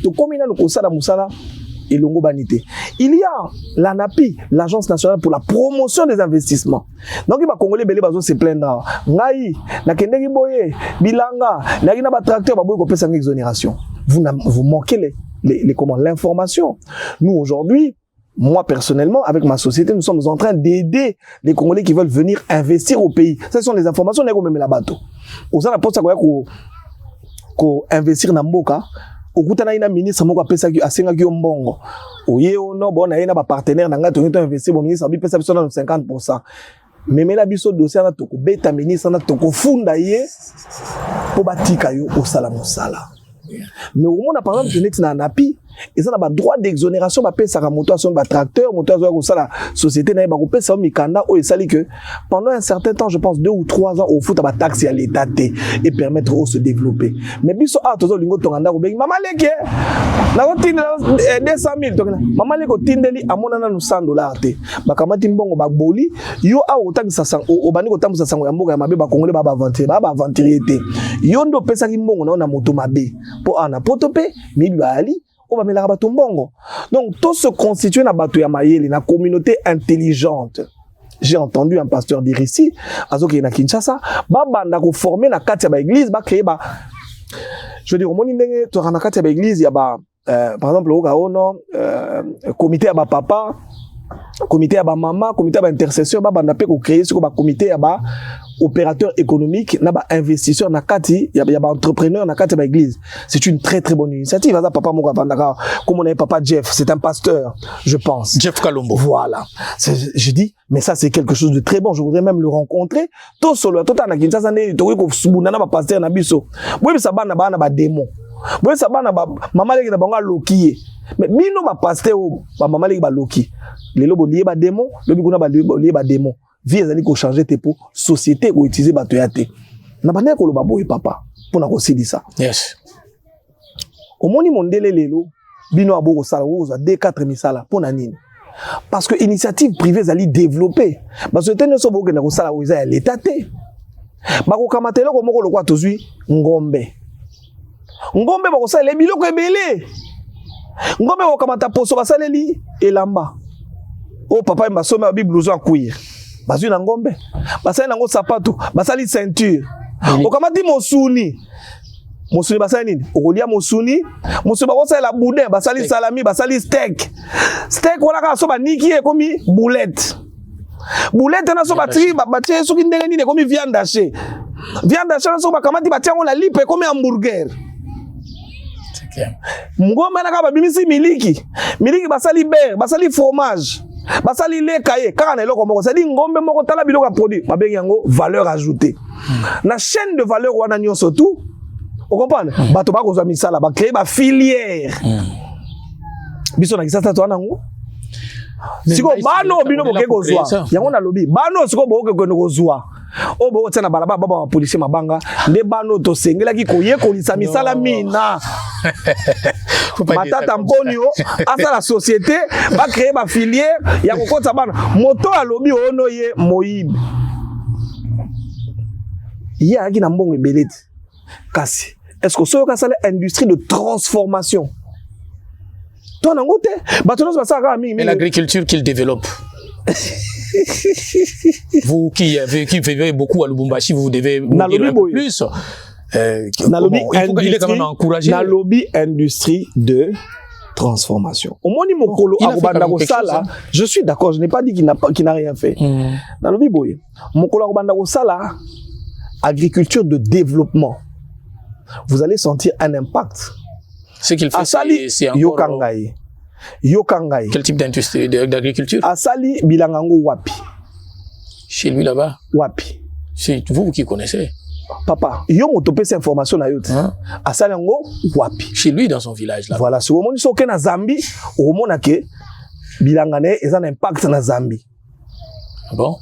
Donc, comme il y a le Kosa Moussala, Elongo Banité. Il y a l'ANAPI, l'Agence nationale pour la promotion des investissements. Donc, il va Congolais belé bazo se plaindre. Ngai, na kendeki boye, bilanga, na kina ba tracteur ba boye ko pesa exonération. Vous manquez l'information. Nous aujourd'hui, moi personnellement, avec ma société, nous sommes en train d'aider les Congolais qui veulent venir investir au pays. Ce sont les informations qu'on met la bateau. Au sein de la poste ko investir na mboka. Okutana ina ministre moko apesa ki asenga ki mbongo oye ono bona ina ba partenaire nanga to investir bon ministre abi pesa biso na 50%. Memela biso dossier na toko beta ministre na toko funda ye po batika yo osala mosala. Mais au monde par exemple que na napi ils ont ba droit d'exonération ba pesa ka moto aso ba tracteur moto aso ko sala société na ba ko pesa mikanda o esali que pendant un certain temps je pense 2 ou 3 ans au foot ba taxe à l'état et permettre au se développer. Mais biso a tozo lingo tonganda ko be mama leke na ko tindela 200,000 tokena mama leke ko tindeli amona na $100 te ba kamati mbongo ba boli yo a otangisa sang o bani ko tambusa sango ya mboka ya mabe ba congolais ba aventurer te yo ndo pesa ki mbongo na moto mabe po ana potope mi bali on va mettre la bateau mbongo. Donc tout se constitue na bateau ya mayele na communauté intelligente. J'ai entendu un pasteur dire ici azoki na Kinshasa ba banda ko former na kati ya ba église ba créer ba je veux dire au moni ndenge to na kati ya ba église ya ba par exemple au Gaono comité ya ba papa comité ya ba mama comité ya ba intercesseur ba banda pe ko créer ce ko ba comité ya ba opérateur économique na ba investisseur na kati ya ba entrepreneur na kati ba église. C'est une très très bonne initiative. Ça papa moko vandaka comme on avait papa Jeff, c'est un pasteur, je pense. Jeff Kalombo. Voilà. Je dis mais ça c'est quelque chose de très bon, je voudrais même le rencontrer. To solo to na Kinshasa ne to ko subuna na ba pasteur na biso. Boye sa bana ba démon. Boye sa bana ba mama leki na banga lokiye. Mais bino ba pasteur ba mama leki ba loki. Lelo bo lié ba démon, lobi kuna ba lié ba démon. Vie ezali ko changer te po société ko utiliser bato ya te na bande ko loba boy papa pona ko silisa. Yes. Omoni mondele lelo bino aboko sala oza D4 misala pona nini parce que initiative privée zali développer parce que tene so boke na ko sala oza ya l'état te ba ko kamatelo ko moko lokwa tozui ngombe ba ko sala biloko ebele ngombe ko kamata poso ba saleli elamba o papa mbasome abi blouson cuir bazui na ngombe basali nango sapato basali ceinture okamati mosuni basali nini okolia mosuni bakosala la boudin basali salami basali steak wana ka so baniki ekomi boulette na so batri batie soki ndenge nini ekomi viande hachée na so bakamati batiango na lipe ekomi hamburger. Ngombe na ka babimisi miliki basali beurre basali fromage basali le kaye kaka na eloko moko c'est dit ngombe moko tala biloko ya produit babengi yango valeur ajoutée na chaîne de valeur wana nyonso tout on comprend bato ba kozwa misala ba créer ba filière biso na kisasa to nango siko bano bino boke kozwa yango na lobi bano siko boke kozwa o bo tsena balaba baba policier mabanga nde bano to sengela ki koye kolisa misala mina matata mponio asa la société va créer ma filière ya kokota bana moto alobi ono ye moyibi ya ki na mbongo ebeleti kasi est-ce que soyo ka sala industrie de transformation toi na ngote bato no ça ka mingi mais l'agriculture qu'il développe. Vous qui vivez beaucoup à Lubumbashi, vous devez nous dire un peu plus. Il est quand même encouragé. Na lobby industrie de transformation. Au moni mokolo akobanda ko sala, je suis d'accord, je n'ai pas dit qu'il n'a rien fait. Na lobby boye, mokolo akobanda ko sala agriculture de développement. Vous allez sentir un impact. Ce qu'il fait c'est encore Yokangai. Quel type d'industrie d'agriculture? Asali bilangango wapi. Chez lui là-bas. Wapi. C'est vous qui connaissez. Papa, yo motopé cette information na yote. Asali ngo wapi. Chez lui dans son village là. Voilà, si omoni soke na Zambie, omona ke bilangane eza na impact na Zambie. Bon.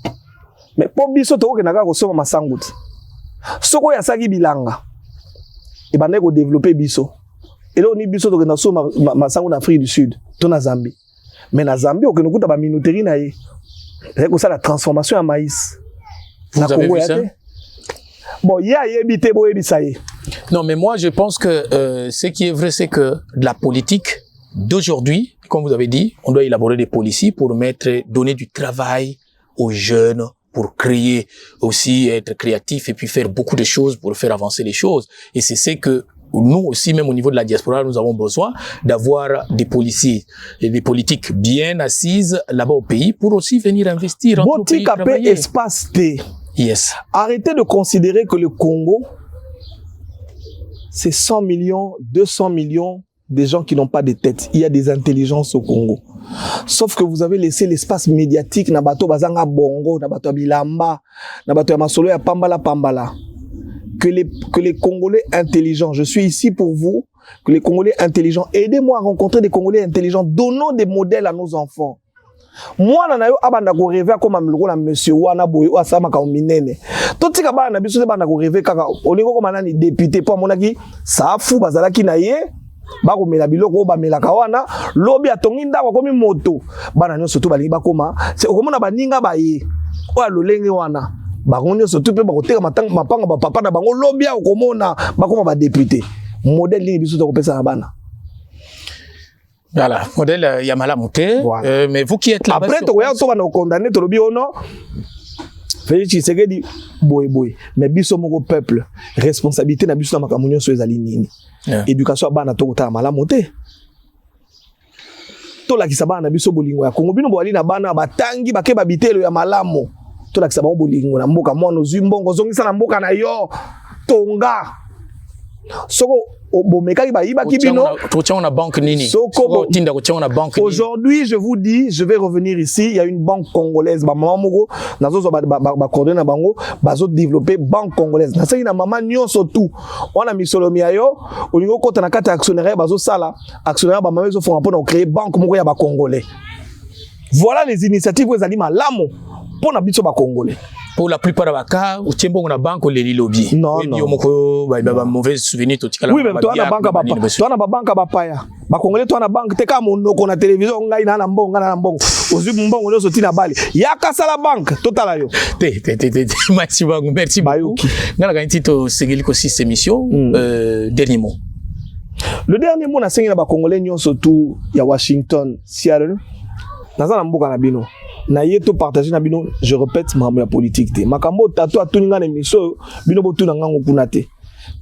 Mais po biso to ke naka ko soma masanguti. Soko ya saki bilanga. E bande ko développer biso. Et là on y biso to ke na soma masangu na Afrique du Sud, to na Zambie. Mais na Zambie o ke no kuta ba minoterie na ye. C'est comme ça la transformation en maïs. Vous avez vu ça? Bon, il y a évité bo ça y est. Non, mais moi je pense que ce qui est vrai c'est que la politique d'aujourd'hui comme vous avez dit, on doit élaborer des policiers pour donner du travail aux jeunes, pour créer aussi, être créatif et puis faire beaucoup de choses pour faire avancer les choses. Et c'est ce que nous aussi, même au niveau de la diaspora, nous avons besoin d'avoir des policiers et des politiques bien assises là-bas au pays pour aussi venir investir entre pays travailler. Espace T. Yes. Arrêtez de considérer que le Congo, c'est 100 millions, 200 millions de gens qui n'ont pas de tête. Il y a des intelligences au Congo. Sauf que vous avez laissé l'espace médiatique na bato bazanga bongo, na bato bilamba, na bato ya masolo ya pambala. Que les Congolais intelligents, je suis ici pour vous, que les Congolais intelligents, aidez-moi à rencontrer des Congolais intelligents, donnons des modèles à nos enfants. Moi, nanayo abanda ko rêver comme amloko la monsieur wana boy o asama ka minene. Totika bana na biso banda ko rêver kaka olingo ko manani député po monaki safu bazalaki na ye ba ko mela biloko ba mela ka wana lobi atongi ndako komi moto bana nyonso to balingi bakoma c'est okomona baninga ba ye o alolenge wana bango nyonso to pe ba koteka mapanga ba papa na bango lobi akomona bakoma ba député modèle ni biso to ko pesa na bana. Voilà, modèle Yamala Mouté. Voilà. Mais vous qui êtes là-bas. Après, tu vas condamner, tu vas non. Félix Tshisekedi boy. Mais biso moko peuple, responsabilité na biso na makamunyo so ezali nini. Éducation bana to kota mala Mouté. To la kisaba na biso bolingo ya Kongo bino boali na bana batangi bakeba bitelo ya malamo. To la kisaba bolingo na mboka mono zimbongo zongisa na mboka na yo. Tonga. Soko bomekaki ba yiba kibino aujourd'hui je vous dis je vais revenir ici il y a une banque congolaise ba maman moko nazo ba coordonner bango bazo développer banque congolaise na saki na maman nyonso tout on a misolomi ayo olingo kota na kata actionnaire bazo sala actionnaire ba maman zo font pour créer banque moko ya ba congolais. Voilà les initiatives que ezali malamu pour na biso ba congolais. Pour la plupart des cas, au tiempo on a banque ou les lobby. Non. Mauvais souvenir tout oui, mais toi na banque ba toi na banque ba paya. Ba congolais toi na banque te ka monoko na télévision ngai na mbongo na mbongo. Ozu mbongo nyo soti na bali. Ya kasa la banque totala yo. Merci beaucoup. Ngala ga ntito segeli ko 6 émissions dernier mot. Le dernier mot na sengi na ba congolais nyonso tout ya Washington, Seattle. Nazana mboka na bino. Na yeto partager na bino, je répète ma politique te. Makambo tato atuninga na miso bino botuna ngango kuna te.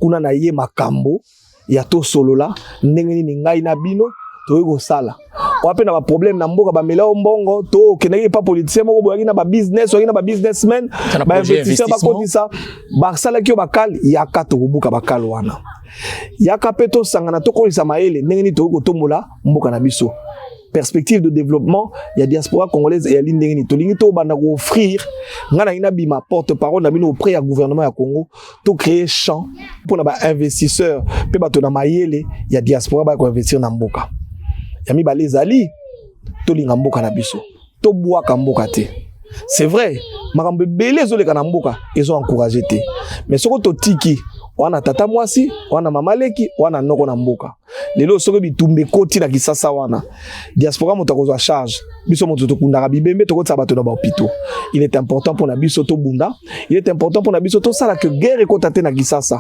Kuna na ye makambo ya to solola ndenge ni ngai na bino to yego sala. Wape na ba problème na mboka ba mela mbongo to kenaki pa politicien moko boyaki na ba business oki na ba businessmen ba investisseur ba kotisa ba sala ki bakal yaka to kubuka bakal wana. Yaka peto sangana to kolisa maele ndenge ni to yego tombola mboka na biso. Perspective de développement, il y a diaspora congolaise et il y a l'indéni. Tolingito banda offrir, ngana ina bima porte-parole na bino auprès du gouvernement ya Congo, to créer champ pour na ba investisseurs, pe bato na mayele, il y a diaspora ba ko investir na mboka. Ya mi ba les ali, to linga mboka na biso, to boa ka mboka te. C'est vrai, makambe belé zo le kana mboka, ils ont encouragé te. Mais soko to tiki wana tata mwasi, wana mamaleki, wana noko na mboka. Lelo soko bitumbe koti na kisasa wana. Diaspora moto kozwa charge. Biso moto to kundaka bibembe to kotsa bato na ba hôpitaux. Il est important pour na biso to bunda. Il est important pour na biso to sala que guerre ekotate na kisasa.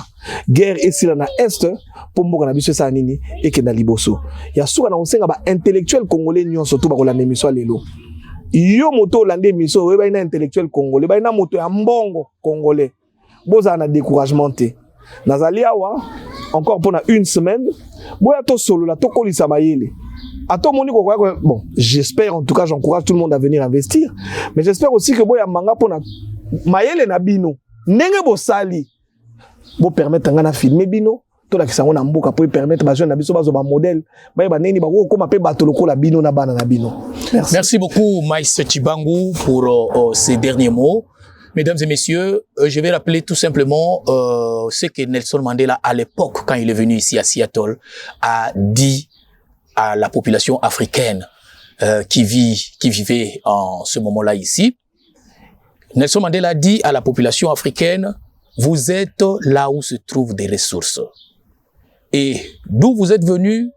Guerre esila na est pour mboka na biso sa nini ekenda liboso. Ya suka na onsenga ba intellectuel congolais nyonso to ba kolanda miso lelo. Yo moto lande miso we ba ina intellectuel congolais, ba ina moto ya mbongo congolais. Boza na découragement te. Nazali awa encore pour une semaine boya to solo la to kolisa mayele ato moni ko bon j'espère en tout cas j'encourage tout le monde à venir investir mais j'espère aussi que boya manga pour na mayele na bino ndenge bo sali bo permettre ngana filmer bino to la kisango na mboka pour permettre ba jeune na biso bazo ba modèle ba neni ba ko ma pe bato lokola bino na bana na bino. Merci beaucoup Maïs Tshibangu pour ces derniers mots. Mesdames et messieurs, je vais rappeler tout simplement ce que Nelson Mandela, à l'époque, quand il est venu ici à Seattle, a dit à la population africaine qui vivait en ce moment-là ici. Nelson Mandela a dit à la population africaine, vous êtes là où se trouvent des ressources. Et d'où vous êtes venus,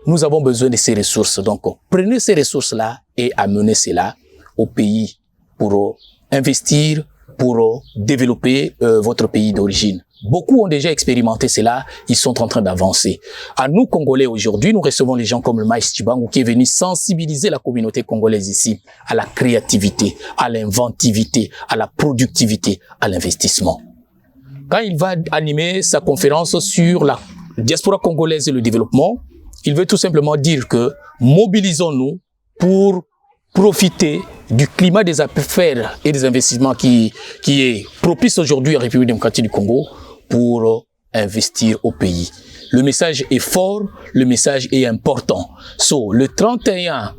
nous avons besoin de ces ressources. Donc, prenez ces ressources-là et amenez cela au pays pour investir, pour développer votre pays d'origine. Beaucoup ont déjà expérimenté cela, ils sont en train d'avancer. À nous, Congolais, aujourd'hui, nous recevons les gens comme le Maïs Tshibangou qui est venu sensibiliser la communauté congolaise ici à la créativité, à l'inventivité, à la productivité, à l'investissement. Quand il va animer sa conférence sur la diaspora congolaise et le développement, il veut tout simplement dire que mobilisons-nous pour profiter du climat des affaires et des investissements qui est propice aujourd'hui à la République démocratique du Congo pour investir au pays. Le message est fort, le message est important. Le 31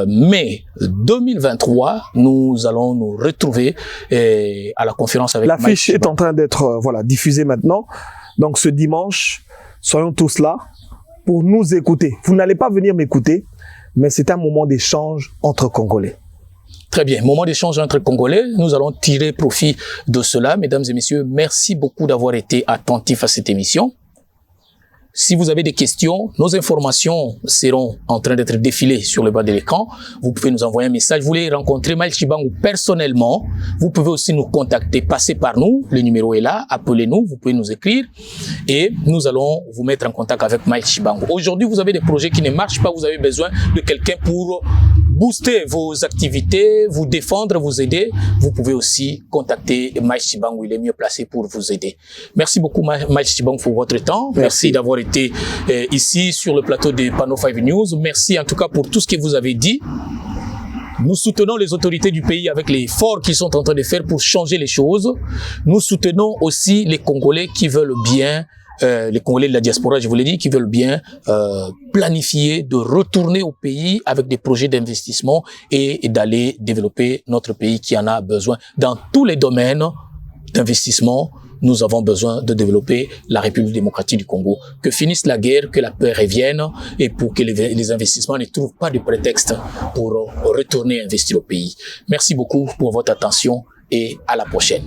mai 2023, nous allons nous retrouver à la conférence avec l'affiche est en train d'être diffusée maintenant. Donc ce dimanche, soyons tous là pour nous écouter. Vous n'allez pas venir m'écouter, mais c'est un moment d'échange entre Congolais. Très bien, moment d'échange entre Congolais. Nous allons tirer profit de cela. Mesdames et messieurs, merci beaucoup d'avoir été attentifs à cette émission. Si vous avez des questions, nos informations seront en train d'être défilées sur le bas de l'écran. Vous pouvez nous envoyer un message. Vous voulez rencontrer Maïs Tshibangou personnellement, vous pouvez aussi nous contacter, passez par nous. Le numéro est là, appelez-nous, vous pouvez nous écrire et nous allons vous mettre en contact avec Maïs Tshibangou. Aujourd'hui, vous avez des projets qui ne marchent pas, vous avez besoin de quelqu'un pour booster vos activités, vous défendre, vous aider. Vous pouvez aussi contacter Maïs Tshibangou, il est mieux placé pour vous aider. Merci beaucoup Maïs Tshibangou pour votre temps. Merci d'avoir été ici sur le plateau de Panneau 5 News. Merci en tout cas pour tout ce que vous avez dit. Nous soutenons les autorités du pays avec les efforts qu'ils sont en train de faire pour changer les choses. Nous soutenons aussi les Congolais qui veulent bien, les Congolais de la diaspora, je vous l'ai dit, qui veulent bien planifier de retourner au pays avec des projets d'investissement et d'aller développer notre pays qui en a besoin dans tous les domaines d'investissement. Nous avons besoin de développer la République démocratique du Congo. Que finisse la guerre, que la paix revienne et pour que les investissements ne trouvent pas de prétexte pour retourner investir au pays. Merci beaucoup pour votre attention et à la prochaine.